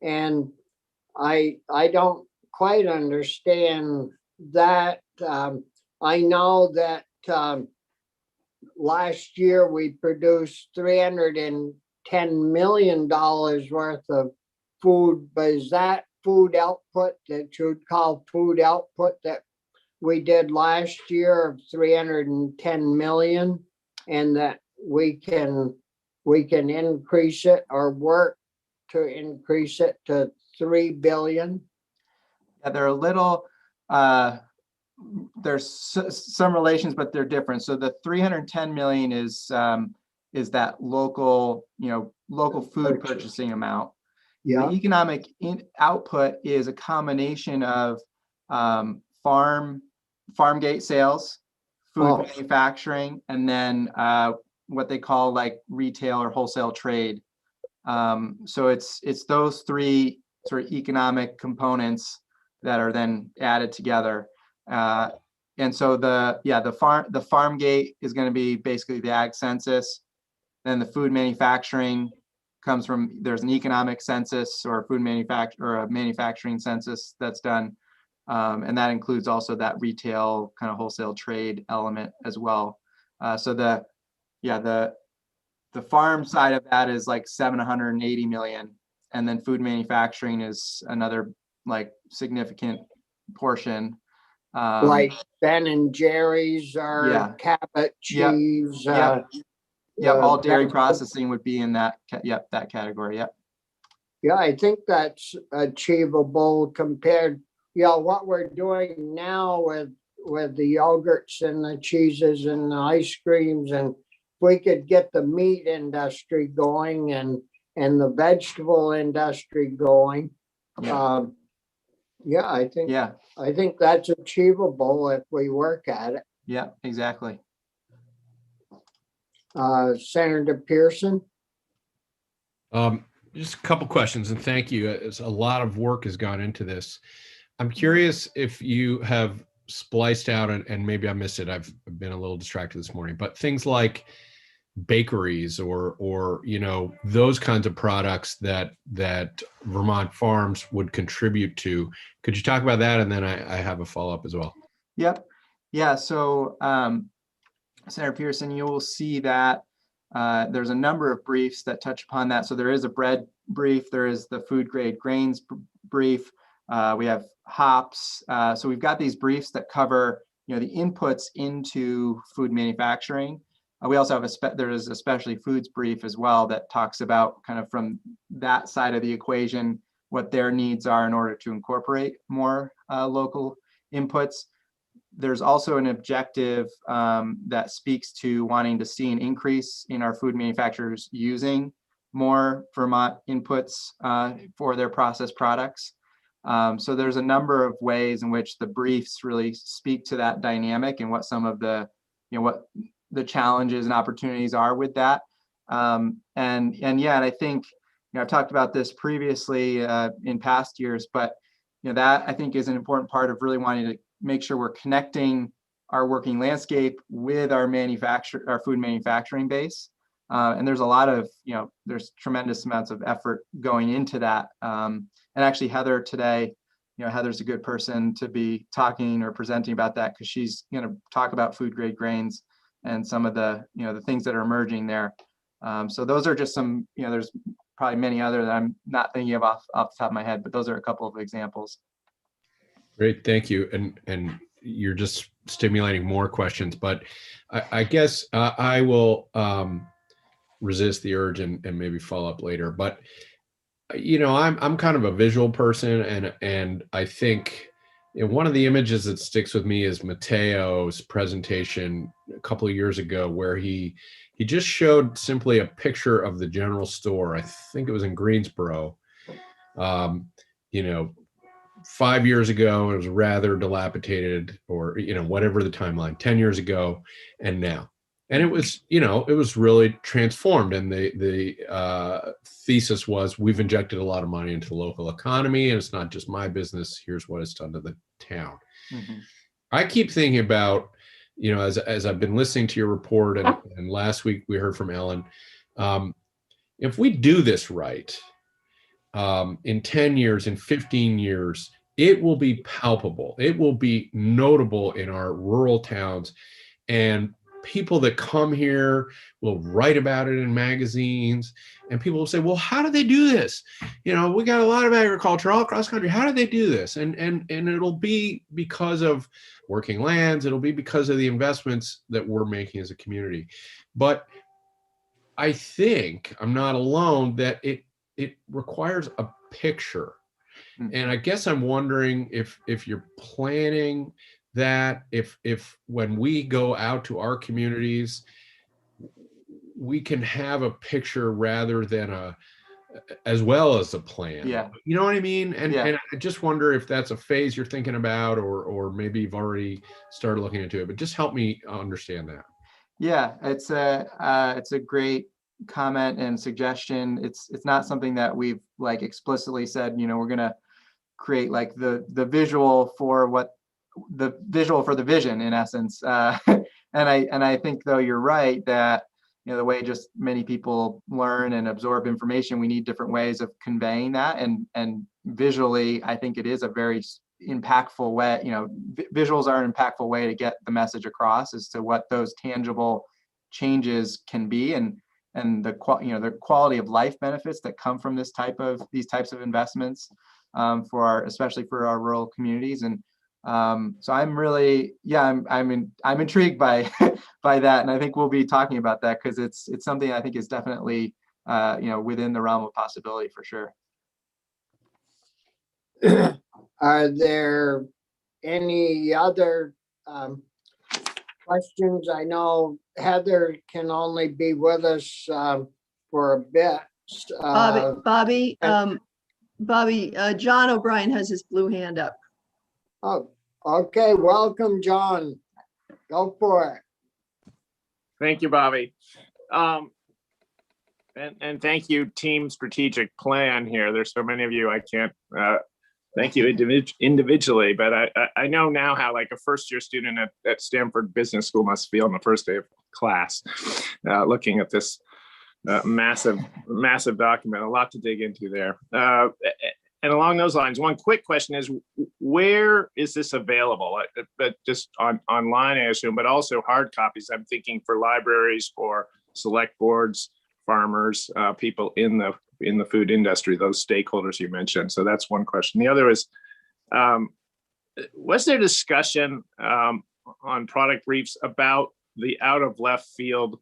And I don't quite understand that. I know that last year we produced $310 million worth of food, but is that food output that you'd call food output that we did last year of 310 million, and that we can increase it or work to increase it to 3 billion? Yeah, they're a little, there's some relations, but they're different. So the 310 million is that local food purchasing amount. Yeah. The economic output is a combination of farm gate sales, food manufacturing, and then what they call like retail or wholesale trade. So it's those three sort of economic components that are then added together. And so the farm gate is going to be basically the ag census. Then the food manufacturing comes from, there's an economic census or a manufacturing census that's done. And that includes also that retail kind of wholesale trade element as well. So the farm side of that is like 780 million. and then food manufacturing is another like significant portion. Like Ben and Jerry's or Yeah. Cabot Yep. cheese. Yep, all dairy vegetable- processing would be in that, that category, yep. Yeah, I think that's achievable compared, what we're doing now with the yogurts and the cheeses and the ice creams, and if we could get the meat industry going and the vegetable industry going. Yeah. I think that's achievable if we work at it. Yeah, exactly. Senator Pearson? Just a couple questions, and thank you. A lot of work has gone into this. I'm curious if you have spliced out, and maybe I missed it. I've been a little distracted this morning, but things like bakeries or those kinds of products that Vermont farms would contribute to. Could you talk about that? And then I have a follow-up as well. Yep. Yeah. So Senator Pearson, you will see that there's a number of briefs that touch upon that. So there is a bread brief, there is the food grade grains brief, we have hops. So we've got these briefs that cover the inputs into food manufacturing. We also have there is a specialty foods brief as well that talks about kind of from that side of the equation what their needs are in order to incorporate more local inputs. There's also an objective that speaks to wanting to see an increase in our food manufacturers using more Vermont inputs for their processed products. So there's a number of ways in which the briefs really speak to that dynamic and what some of the, what the challenges and opportunities are with that. And I think, I've talked about this previously in past years, but that I think is an important part of really wanting to make sure we're connecting our working landscape with our food manufacturing base. And there's a lot of, there's tremendous amounts of effort going into that. And actually Heather today, Heather's a good person to be talking or presenting about that because she's going to talk about food grade grains and some of the, the things that are emerging there. So those are just some, there's probably many other that I'm not thinking of off the top of my head, but those are a couple of examples. Great, thank you. And you're just stimulating more questions, but I guess I will resist the urge and maybe follow up later. But I'm kind of a visual person, and I think one of the images that sticks with me is Mateo's presentation a couple of years ago, where he just showed simply a picture of the general store. I think it was in Greensboro. 5 years ago, it was rather dilapidated, or whatever the timeline, 10 years ago, and now. And it was, it was really transformed. And the thesis was, we've injected a lot of money into the local economy, and it's not just my business. Here's what it's done to the town. Mm-hmm. I keep thinking about, as I've been listening to your report, and last week we heard from Ellen, if we do this right, in 10 years, in 15 years, it will be palpable. It will be notable in our rural towns, and people that come here will write about it in magazines, and people will say, well, how do they do this? We got a lot of agriculture all across the country. How do they do this? And it'll be because of working lands. It'll be because of the investments that we're making as a community. But I think I'm not alone that it requires a picture. And I guess I'm wondering if you're planning that, if when we go out to our communities, we can have a picture rather than as well as a plan. Yeah. You know what I mean? And yeah. And I just wonder if that's a phase you're thinking about, or maybe you've already started looking into it, but just help me understand that. Yeah, it's a great comment and suggestion. It's not something that we've like explicitly said, we're going to create like the visual for the vision in essence. And I think though you're right that the way just many people learn and absorb information, we need different ways of conveying that, and visually I think it is a very impactful way. Visuals are an impactful way to get the message across as to what those tangible changes can be. And the the quality of life benefits that come from these types of investments especially for our rural communities. And so I'm really, I'm intrigued by by that, and I think we'll be talking about that because it's something I think is definitely within the realm of possibility for sure. Are there any other questions? I know Heather can only be with us for a bit. Bobby, John O'Brien has his blue hand up. Oh, okay. Welcome, John. Go for it. Thank you, Bobby. And thank you, Team Strategic Plan here. There's so many of you, I can't thank you individually, but I know now how like a first-year student at Stanford Business School must feel on the first day of class, looking at this massive document, a lot to dig into there. And along those lines, one quick question is, where is this available? But just online, I assume, but also hard copies. I'm thinking for libraries, for select boards, farmers, people in the food industry, those stakeholders you mentioned. So that's one question. The other is, was there discussion on product briefs about the out of left field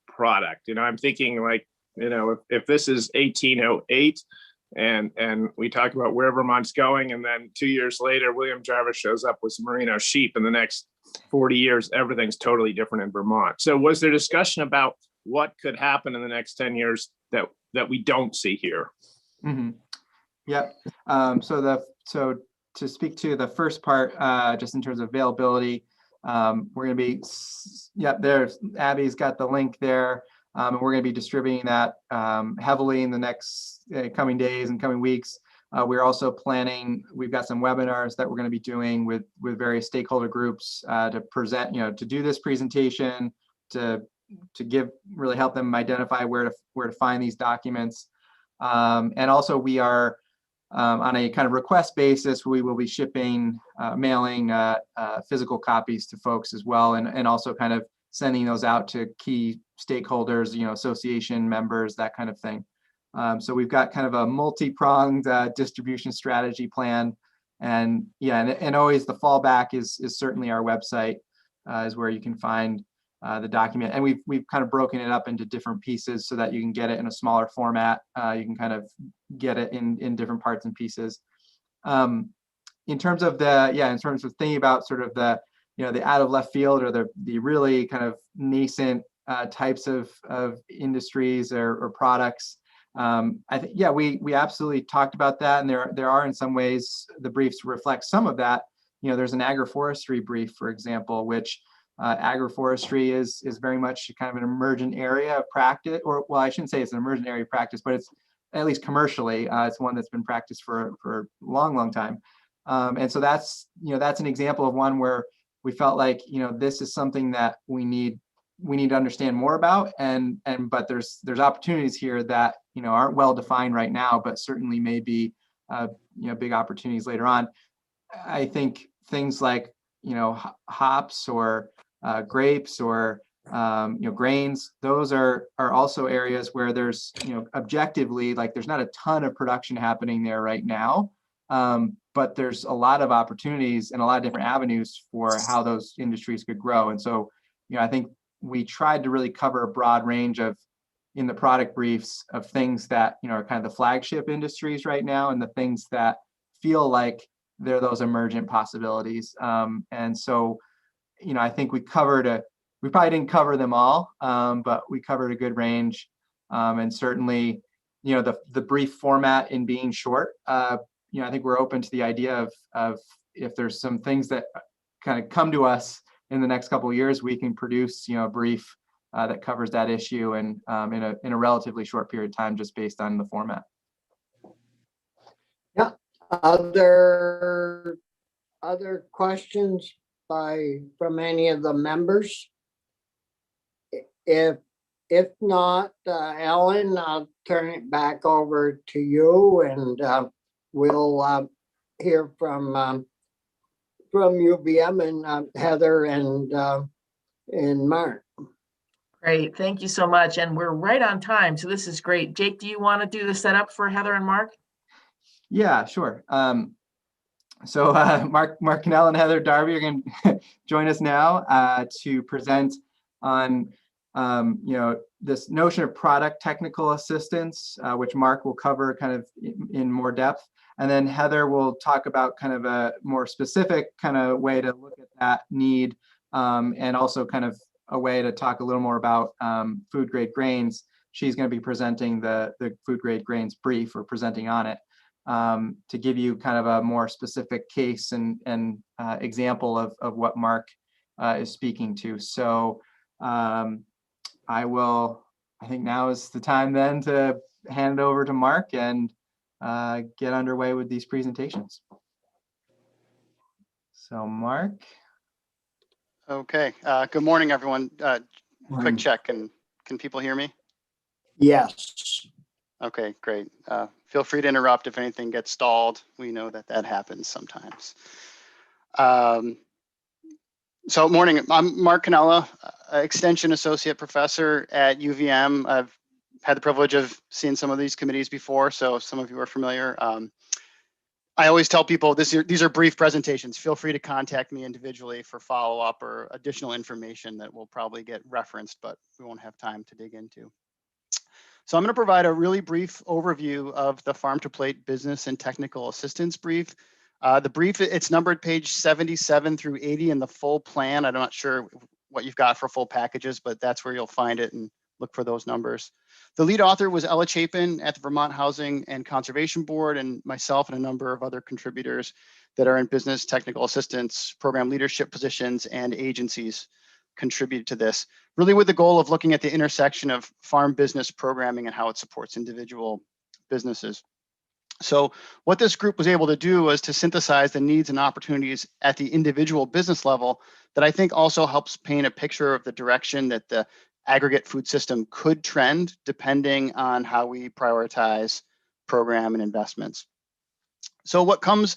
product? I'm thinking like, if this is 1808 and we talk about where Vermont's going, and then 2 years later, William Jarvis shows up with some merino sheep, in the next 40 years, everything's totally different in Vermont. So was there discussion about what could happen in the next 10 years that we don't see here? Mm-hmm. Yep. So to speak to the first part, just in terms of availability, we're going to be, there's Abby's got the link there, and we're going to be distributing that heavily in the next coming days and coming weeks. We're also planning, we've got some webinars that we're going to be doing with various stakeholder groups to present, to do this presentation, to really help them identify where to find these documents. And also we are on a kind of request basis, we will be shipping, mailing physical copies to folks as well, and also kind of sending those out to key stakeholders, association members, that kind of thing. So we've got kind of a multi-pronged distribution strategy plan. And and always the fallback is certainly our website is where you can find the document. And we've kind of broken it up into different pieces so that you can get it in a smaller format. You can kind of get it in different parts and pieces. In terms of thinking about sort of the out of left field, or the really kind of nascent types of industries or products, I think, we absolutely talked about that. And there are in some ways the briefs reflect some of that. There's an agroforestry brief, for example, which agroforestry is very much kind of an emergent area of practice, or well, I shouldn't say it's an emergent area of practice, but it's at least commercially, it's one that's been practiced for a long time. And so that's an example of one where we felt like, this is something that we need to understand more about, but there's opportunities here that, aren't well defined right now, but certainly may be, big opportunities later on. I think things like, hops or grapes or grains, those are also areas where there's objectively, like, there's not a ton of production happening there right now, but there's a lot of opportunities and a lot of different avenues for how those industries could grow. And so I think we tried to really cover a broad range in the product briefs of things that are kind of the flagship industries right now, and the things that feel like they're those emergent possibilities. And so I think we probably didn't cover them all, but we covered a good range. And certainly, the brief format in being short, I think we're open to the idea of if there's some things that kind of come to us in the next couple of years, we can produce, a brief that covers that issue and in a relatively short period of time, just based on the format. Yeah. Other questions from any of the members? If not, Ellen, I'll turn it back over to you, and we'll hear from UVM and Heather and Mark. Great, thank you so much. And we're right on time, so this is great. Jake, do you want to do the setup for Heather and Mark? Yeah, sure. Mark Cannell and Heather Darby are going to join us now to present on this notion of product technical assistance, which Mark will cover kind of in more depth. And then Heather will talk about kind of a more specific kind of way to look at that need, and also kind of a way to talk a little more about food grade grains. She's going to be presenting the food grade grains brief, or presenting on it, to give you kind of a more specific case and example of what Mark is speaking to. So I think now is the time then to hand it over to Mark and get underway with these presentations. So Mark. Okay, good morning, everyone. Morning. Quick check, can people hear me? Yes. Okay, great. Feel free to interrupt if anything gets stalled. We know that happens sometimes. So morning, I'm Mark Cannella, Extension Associate Professor at UVM. I've had the privilege of seeing some of these committees before, so some of you are familiar. I always tell people these are brief presentations. Feel free to contact me individually for follow-up or additional information that will probably get referenced, but we won't have time to dig into. So I'm going to provide a really brief overview of the Farm to Plate Business and Technical Assistance Brief. The brief, it's numbered page 77 through 80 in the full plan. I'm not sure what you've got for full packages, but that's where you'll find it, and look for those numbers. The lead author was Ella Chapin at the Vermont Housing and Conservation Board, and myself and a number of other contributors that are in business technical assistance, program leadership positions, and agencies contributed to this, really with the goal of looking at the intersection of farm business programming and how it supports individual businesses. So what this group was able to do was to synthesize the needs and opportunities at the individual business level that I think also helps paint a picture of the direction that the aggregate food system could trend depending on how we prioritize program and investments. So what comes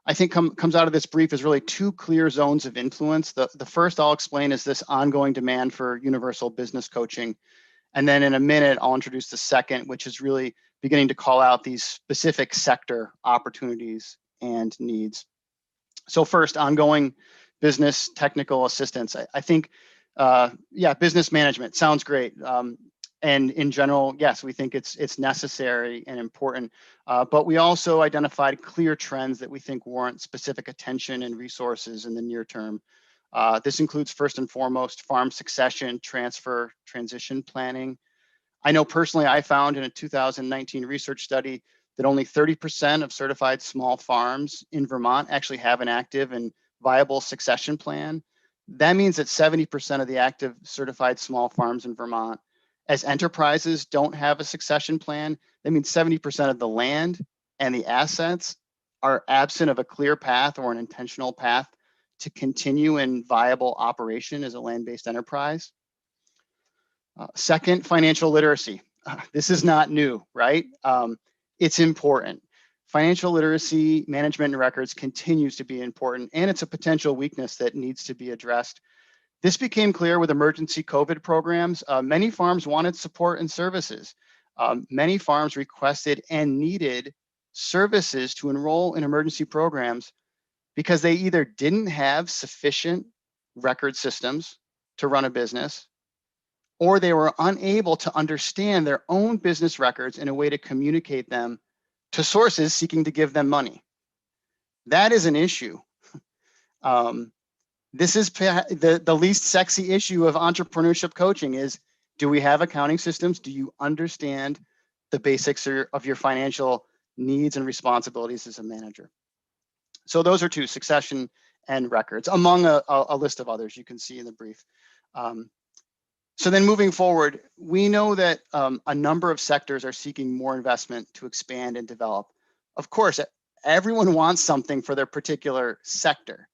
out of this brief is really two clear zones of influence. The first I'll explain is this ongoing demand for universal business coaching. And then in a minute, I'll introduce the second, which is really beginning to call out these specific sector opportunities and needs. So first, ongoing business technical assistance. I think, business management sounds great. And in general, yes, we think it's necessary and important, but we also identified clear trends that we think warrant specific attention and resources in the near term. This includes first and foremost farm succession, transfer, transition planning. I know personally I found in a 2019 research study that only 30% of certified small farms in Vermont actually have an active and viable succession plan. That means that 70% of the active certified small farms in Vermont as enterprises don't have a succession plan. That means 70% of the land and the assets are absent of a clear path or an intentional path to continue in viable operation as a land-based enterprise. Second, financial literacy. This is not new, right? It's important. Financial literacy, management and records continues to be important, and it's a potential weakness that needs to be addressed. This became clear with emergency COVID programs. Many farms wanted support and services. Many farms requested and needed services to enroll in emergency programs because they either didn't have sufficient record systems to run a business, or they were unable to understand their own business records in a way to communicate them to sources seeking to give them money. That is an issue. This is the least sexy issue of entrepreneurship coaching is, do we have accounting systems? Do you understand the basics of your financial needs and responsibilities as a manager? So those are two, succession and records, among a list of others you can see in the brief. So then moving forward, we know that a number of sectors are seeking more investment to expand and develop. Of course, everyone wants something for their particular sector.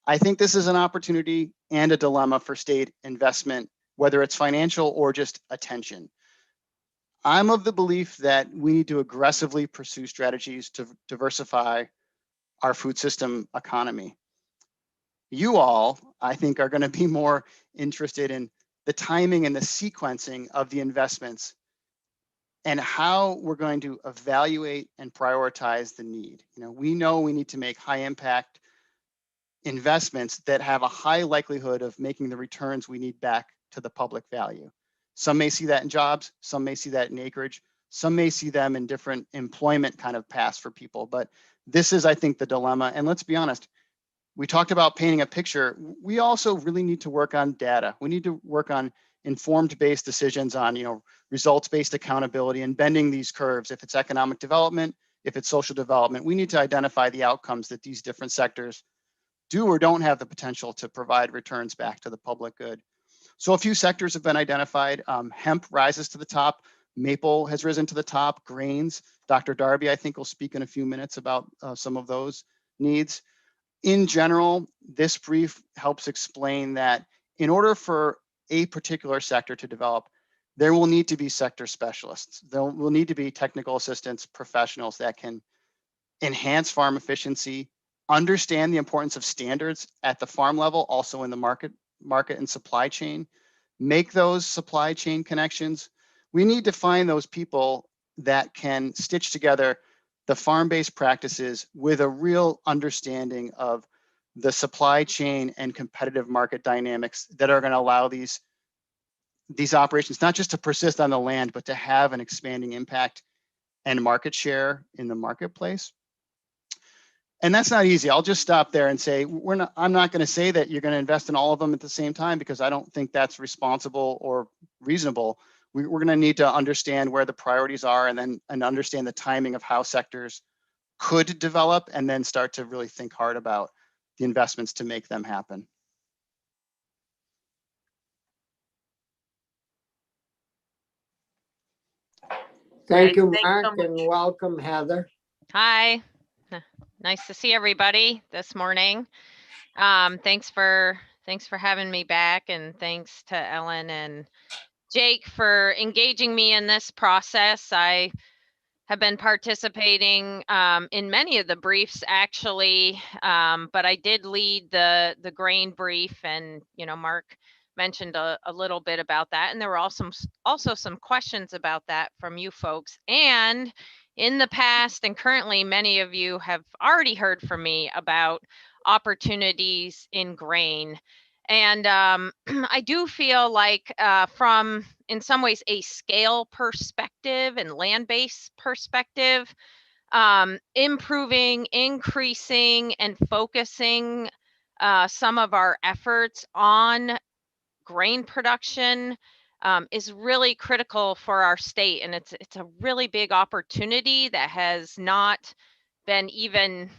I think this is an opportunity and a dilemma for state investment, whether it's financial or just attention. I'm of the belief that we need to aggressively pursue strategies to diversify our food system economy. You all, I think, are going to be more interested in the timing and the sequencing of the investments and how we're going to evaluate and prioritize the need. We know we need to make high impact investments that have a high likelihood of making the returns we need back to the public value. Some may see that in jobs, some may see that in acreage, some may see them in different employment kind of paths for people. But this is, I think, the dilemma. And let's be honest, we talked about painting a picture. We also really need to work on data. We need to work on informed based decisions on, results based accountability and bending these curves. If it's economic development, if it's social development, we need to identify the outcomes that these different sectors do or don't have the potential to provide returns back to the public good. So a few sectors have been identified. Hemp rises to the top. Maple has risen to the top. Grains. Dr. Darby, I think, will speak in a few minutes about some of those needs. In general, this brief helps explain that in order for a particular sector to develop, there will need to be sector specialists. There will need to be technical assistants, professionals that can enhance farm efficiency, understand the importance of standards at the farm level, also in the market and supply chain, make those supply chain connections. We need to find those people that can stitch together the farm-based practices with a real understanding of the supply chain and competitive market dynamics that are going to allow these operations not just to persist on the land, but to have an expanding impact and market share in the marketplace. And that's not easy. I'll just stop there and say, I'm not going to say that you're going to invest in all of them at the same time, because I don't think that's responsible or reasonable. We're going to need to understand where the priorities are and understand the timing of how sectors could develop, and then start to really think hard about the investments to make them happen. Thank you, Thanks so Mark, much. and welcome, Heather. Hi, nice to see everybody this morning. Thanks for having me back, and thanks to Ellen and Jake for engaging me in this process. I have been participating in many of the briefs actually, but I did lead the grain brief, and Mark mentioned a little bit about that, and there were also some questions about that from you folks. And in the past and currently, many of you have already heard from me about opportunities in grain. And I do feel like from, in some ways, a scale perspective and land-based perspective, improving, increasing, and focusing some of our efforts on grain production is really critical for our state. And it's a really big opportunity that has not been even,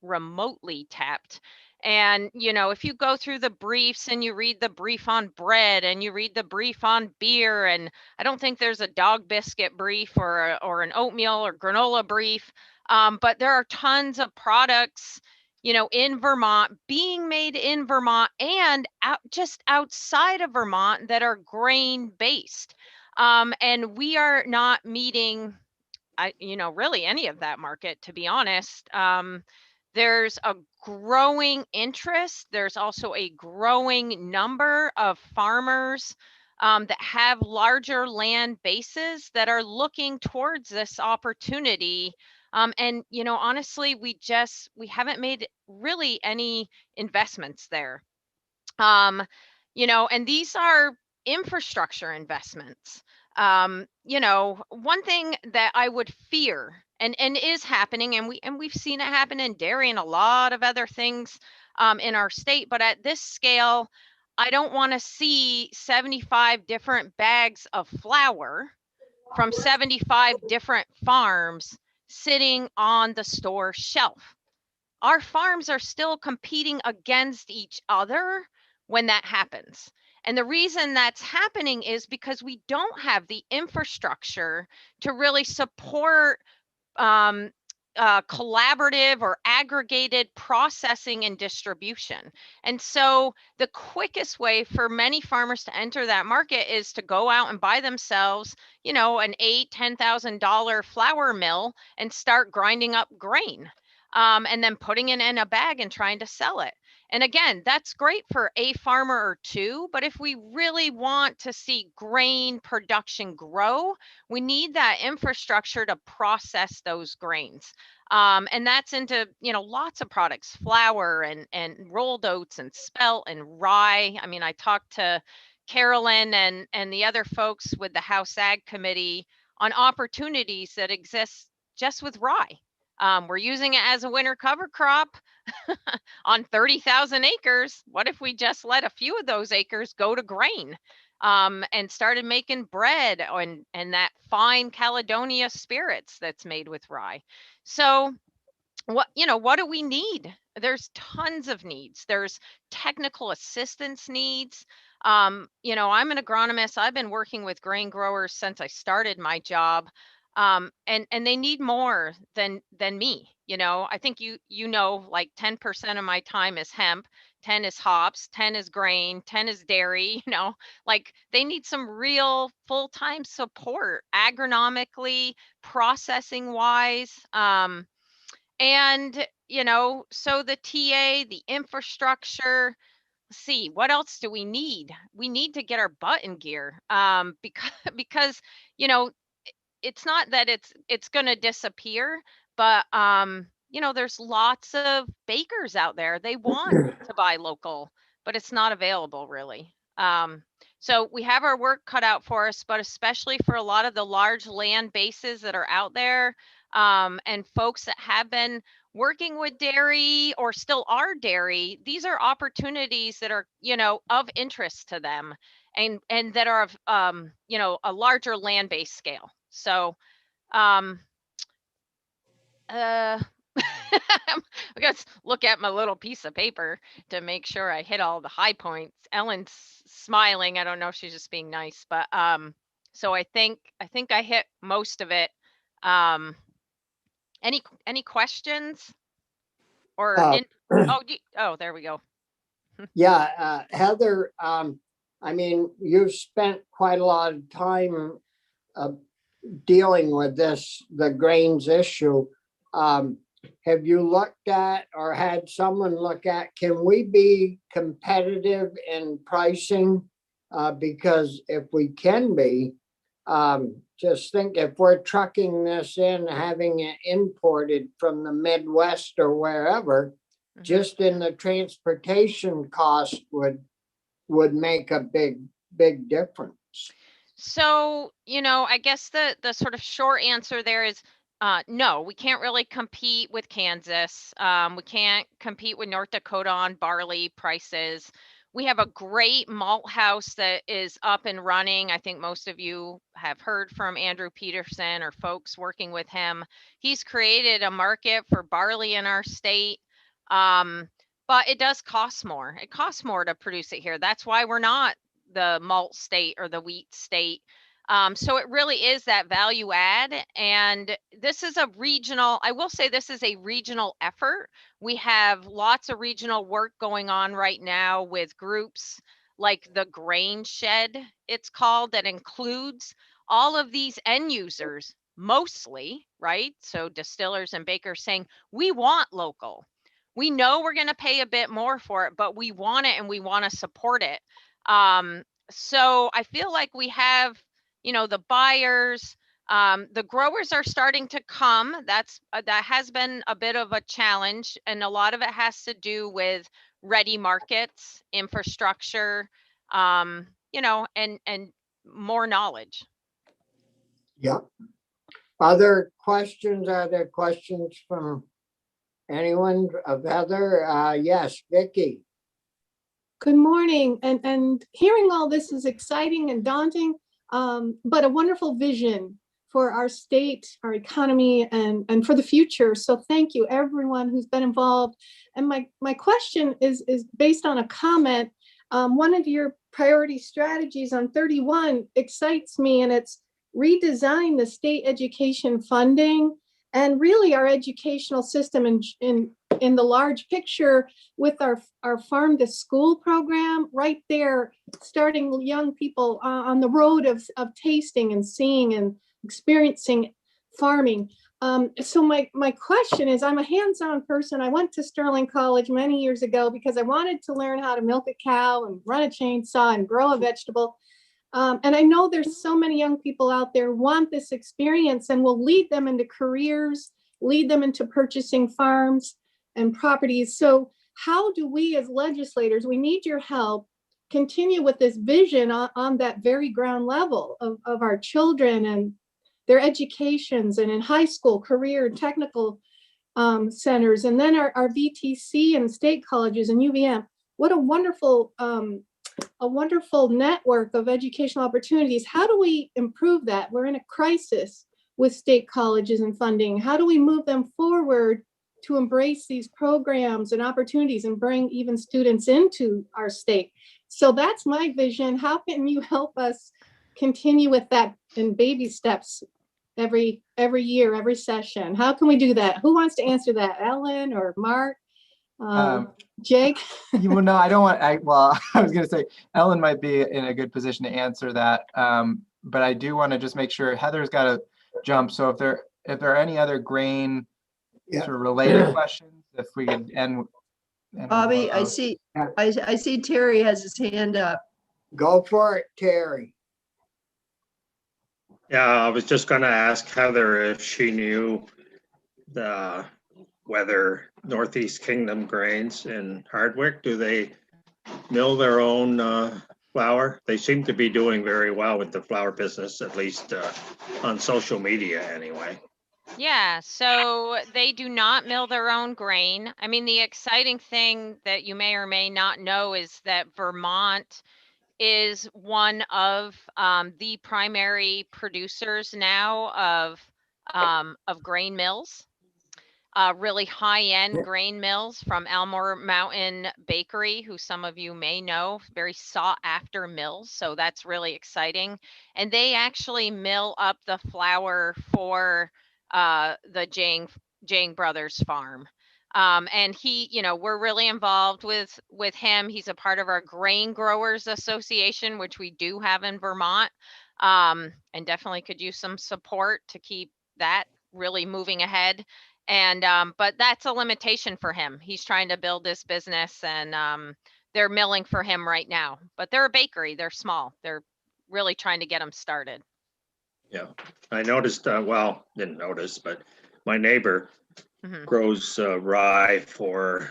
remotely tapped. And, if you go through the briefs and you read the brief on bread and you read the brief on beer, and I don't think there's a dog biscuit brief or an oatmeal or granola brief, but there are tons of products, in Vermont, being made in Vermont and just outside of Vermont that are grain based. And we are not meeting, really any of that market, to be honest. There's a growing interest. There's also a growing number of farmers that have larger land bases that are looking towards this opportunity. And, honestly, we haven't made really any investments there. And these are infrastructure investments. One thing that I would fear and is happening, and we've seen it happen in dairy and a lot of other things in our state, but at this scale, I don't want to see 75 different bags of flour from 75 different farms sitting on the store shelf. Our farms are still competing against each other when that happens. And the reason that's happening is because we don't have the infrastructure to really support collaborative or aggregated processing and distribution. And so the quickest way for many farmers to enter that market is to go out and buy themselves, an $8,000-$10,000 flour mill and start grinding up grain. And then putting it in a bag and trying to sell it. And again, that's great for a farmer or two, but if we really want to see grain production grow, we need that infrastructure to process those grains. And that's into, lots of products, flour and rolled oats and spelt and rye. I mean, I talked to Carolyn and the other folks with the House Ag Committee on opportunities that exist just with rye. We're using it as a winter cover crop on 30,000 acres. What if we just let a few of those acres go to grain and started making bread and that fine Caledonia spirits that's made with rye? So what do we need? There's tons of needs. There's technical assistance needs. I'm an agronomist. I've been working with grain growers since I started my job. And they need more than me. I think like 10% of my time is hemp, 10 is hops, 10 is grain, 10 is dairy. Like they need some real full-time support agronomically, processing wise. And, so the TA, the infrastructure, see, what else do we need? We need to get our butt in gear because, it's not that it's going to disappear, but, there's lots of bakers out there. They want to buy local, but it's not available really. So we have our work cut out for us, but especially for a lot of the large land bases that are out there, and folks that have been working with dairy or still are dairy, these are opportunities that are, of interest to them and that are of, a larger land-based scale. So, I guess look at my little piece of paper to make sure I hit all the high points. Ellen's smiling. I don't know if she's just being nice, but so I think I hit most of it. Any questions? Or oh, there we go. Yeah, Heather, I mean, you've spent quite a lot of time dealing with the grains issue. Have you looked at or had someone look at, can we be competitive in pricing? Because if we can be, just think if we're trucking this in, having it imported from the Midwest or wherever, just in the transportation cost would make a big difference. So, I guess the sort of short answer there is no, we can't really compete with Kansas. We can't compete with North Dakota on barley prices. We have a great malt house that is up and running. I think most of you have heard from Andrew Peterson or folks working with him. He's created a market for barley in our state. But it does cost more. It costs more to produce it here. That's why we're not the malt state or the wheat state. So it really is that value add. And this is I will say this is a regional effort. We have lots of regional work going on right now with groups like the Grain Shed, it's called, that includes all of these end users, mostly, right? So distillers and bakers saying, we want local. We know we're going to pay a bit more for it, but we want it and we want to support it. So I feel like we have, the buyers, the growers are starting to come. That has been a bit of a challenge, and a lot of it has to do with ready markets, infrastructure, and more knowledge. Yeah. Other questions? Are there questions from anyone of Heather? Yes, Vicki. Good morning. And hearing all this is exciting and daunting, but a wonderful vision for our state, our economy, and for the future. So thank you, everyone who's been involved. And my question is based on a comment. One of your priority strategies on 31 excites me, and it's redesign the state education funding and really our educational system in the large picture with our farm to school program right there, starting young people on the road of tasting and seeing and experiencing farming. So my question is, I'm a hands-on person. I went to Sterling College many years ago because I wanted to learn how to milk a cow and run a chainsaw and grow a vegetable. And I know there's so many young people out there want this experience and will lead them into careers, lead them into purchasing farms and properties. So how do we as legislators, we need your help, continue with this vision on that very ground level of our children and their educations, and in high school, career, technical centers, and then our VTC and state colleges and UVM. What a wonderful network of educational opportunities. How do we improve that? We're in a crisis with state colleges and funding. How do we move them forward to embrace these programs and opportunities and bring even students into our state? So that's my vision. How can you help us continue with that in baby steps every year, every session? How can we do that? Who wants to answer that? Ellen or Mark? Jake? Well, no, I don't want, well, I was going to say Ellen might be in a good position to answer that. But I do want to just make sure Heather's got to jump. So if there are any other grain sort of related questions, if we could end. Bobby, I see Terry has his hand up. Go for it, Terry. Yeah, I was just going to ask Heather if she knew whether Northeast Kingdom Grains in Hardwick, do they mill their own flour? They seem to be doing very well with the flour business, at least on social media anyway. Yeah, so they do not mill their own grain. I mean, the exciting thing that you may or may not know is that Vermont is one of the primary producers now of grain mills, really high-end grain mills from Elmore Mountain Bakery, who some of you may know, very sought-after mills. So that's really exciting. And they actually mill up the flour for the Jang Brothers farm. And he, we're really involved with him. He's a part of our Grain Growers Association, which we do have in Vermont, and definitely could use some support to keep that really moving ahead. And but that's a limitation for him. He's trying to build this business, and they're milling for him right now. But they're a bakery. They're small. They're really trying to get them started. Yeah, I noticed, well, didn't notice, but my neighbor grows rye for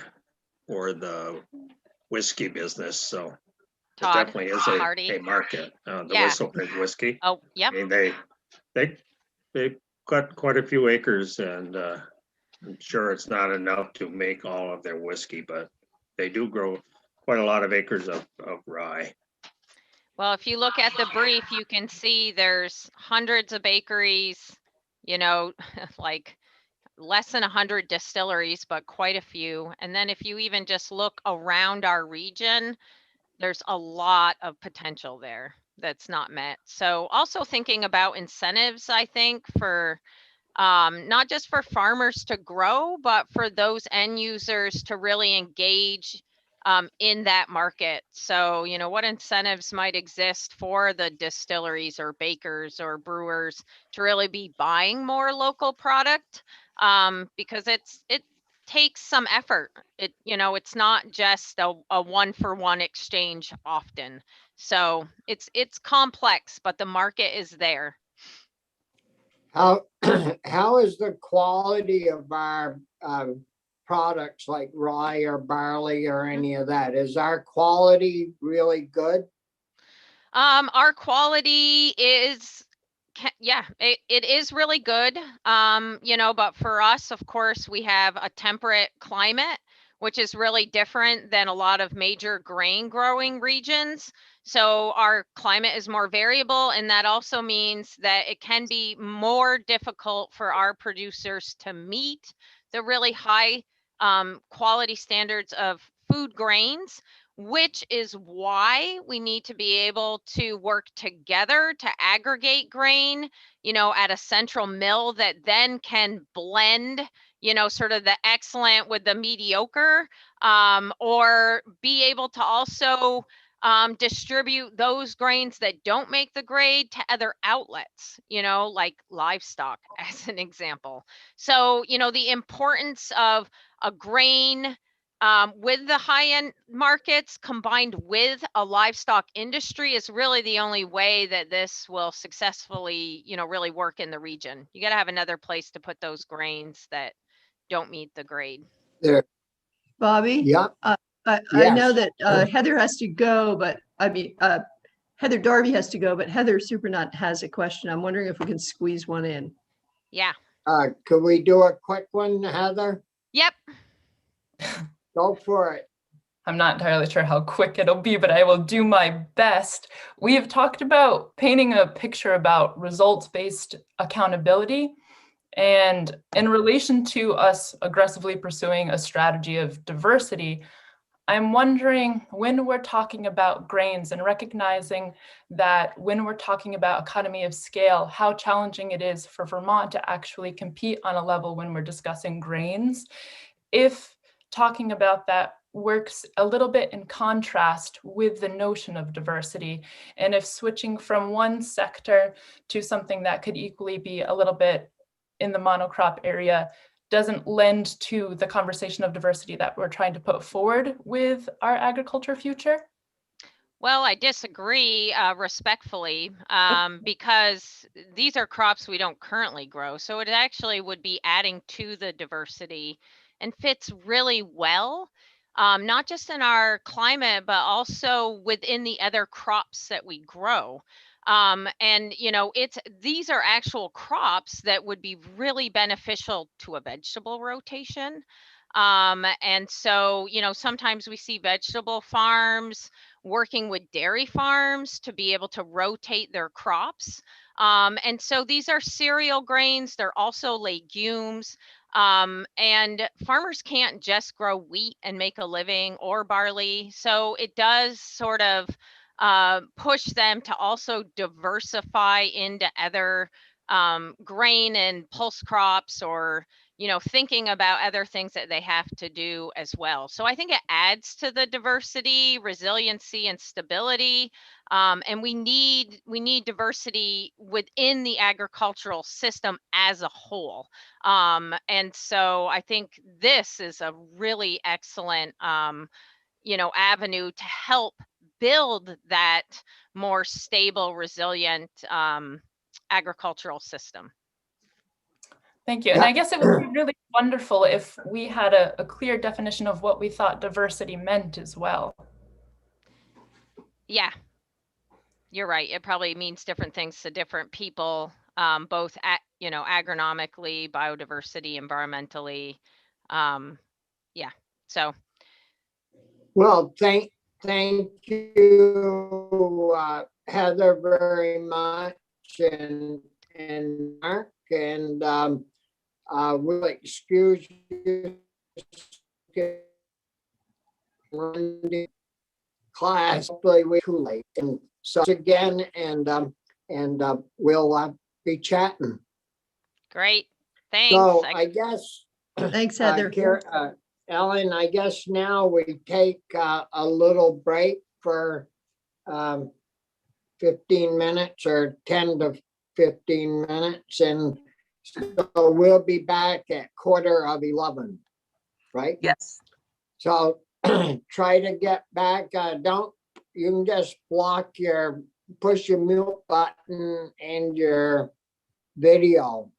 the whiskey business. So Todd, it definitely is Hardy. a market. The Yeah. Whistle Pig whiskey. Oh, yep. I mean, they've got quite a few acres, and I'm sure it's not enough to make all of their whiskey, but they do grow quite a lot of acres of rye. Well, if you look at the brief, you can see there's hundreds of bakeries, like less than 100 distilleries, but quite a few. And then if you even just look around our region, there's a lot of potential there that's not met. So also thinking about incentives, I think, for not just for farmers to grow, but for those end users to really engage in that market. So, what incentives might exist for the distilleries or bakers or brewers to really be buying more local product? Because it takes some effort. It's not just a one-for-one exchange often. So it's complex, but the market is there. How is the quality of our products like rye or barley or any of that? Is our quality really good? Our quality is, it is really good. But for us, of course, we have a temperate climate, which is really different than a lot of major grain growing regions. So our climate is more variable, and that also means that it can be more difficult for our producers to meet the really high quality standards of food grains, which is why we need to be able to work together to aggregate grain, at a central mill that then can blend, sort of the excellent with the mediocre, or be able to also distribute those grains that don't make the grade to other outlets, like livestock as an example. So, the importance of a grain with the high-end markets combined with a livestock industry is really the only way that this will successfully, really work in the region. You got to have another place to put those grains that don't meet the grade. There. Bobby? Yeah. I know Yes. that Heather has to go, but Heather Darby has to go, but Heather Supernut has a question. I'm wondering if we can squeeze one in. Yeah. Could we do a quick one, Heather? Yep. Go for it. I'm not entirely sure how quick it'll be, but I will do my best. We have talked about painting a picture about results-based accountability. And in relation to us aggressively pursuing a strategy of diversity, I'm wondering, when we're talking about grains and recognizing that when we're talking about economy of scale, how challenging it is for Vermont to actually compete on a level when we're discussing grains. If talking about that works a little bit in contrast with the notion of diversity, and if switching from one sector to something that could equally be a little bit in the monocrop area doesn't lend to the conversation of diversity that we're trying to put forward with our agriculture future? Well, I disagree respectfully, because these are crops we don't currently grow. So it actually would be adding to the diversity and fits really well, not just in our climate, but also within the other crops that we grow. And these are actual crops that would be really beneficial to a vegetable rotation. And so, sometimes we see vegetable farms working with dairy farms to be able to rotate their crops. And so these are cereal grains, they're also legumes. And farmers can't just grow wheat and make a living, or barley. So it does sort of push them to also diversify into other grain and pulse crops, or thinking about other things that they have to do as well. So I think it adds to the diversity, resiliency, and stability. And we need diversity within the agricultural system as a whole. And so I think this is a really excellent avenue to help build that more stable, resilient agricultural system. Thank you. And I guess it would be really wonderful if we had a clear definition of what we thought diversity meant as well. Yeah, you're right. It probably means different things to different people, both agronomically, biodiversity, environmentally. Yeah, so. Well, thank you, Heather, very much, and Mark, and we'll excuse you running class, hopefully we're too late. And so again, and we'll be chatting. Great, thanks. So I guess. Thanks, Heather. Ellen, I guess now we take a little break for 15 minutes or 10 to 15 minutes. And so we'll be back at 11:15, right? Yes. So try to get back. You can just push your mute button and your video.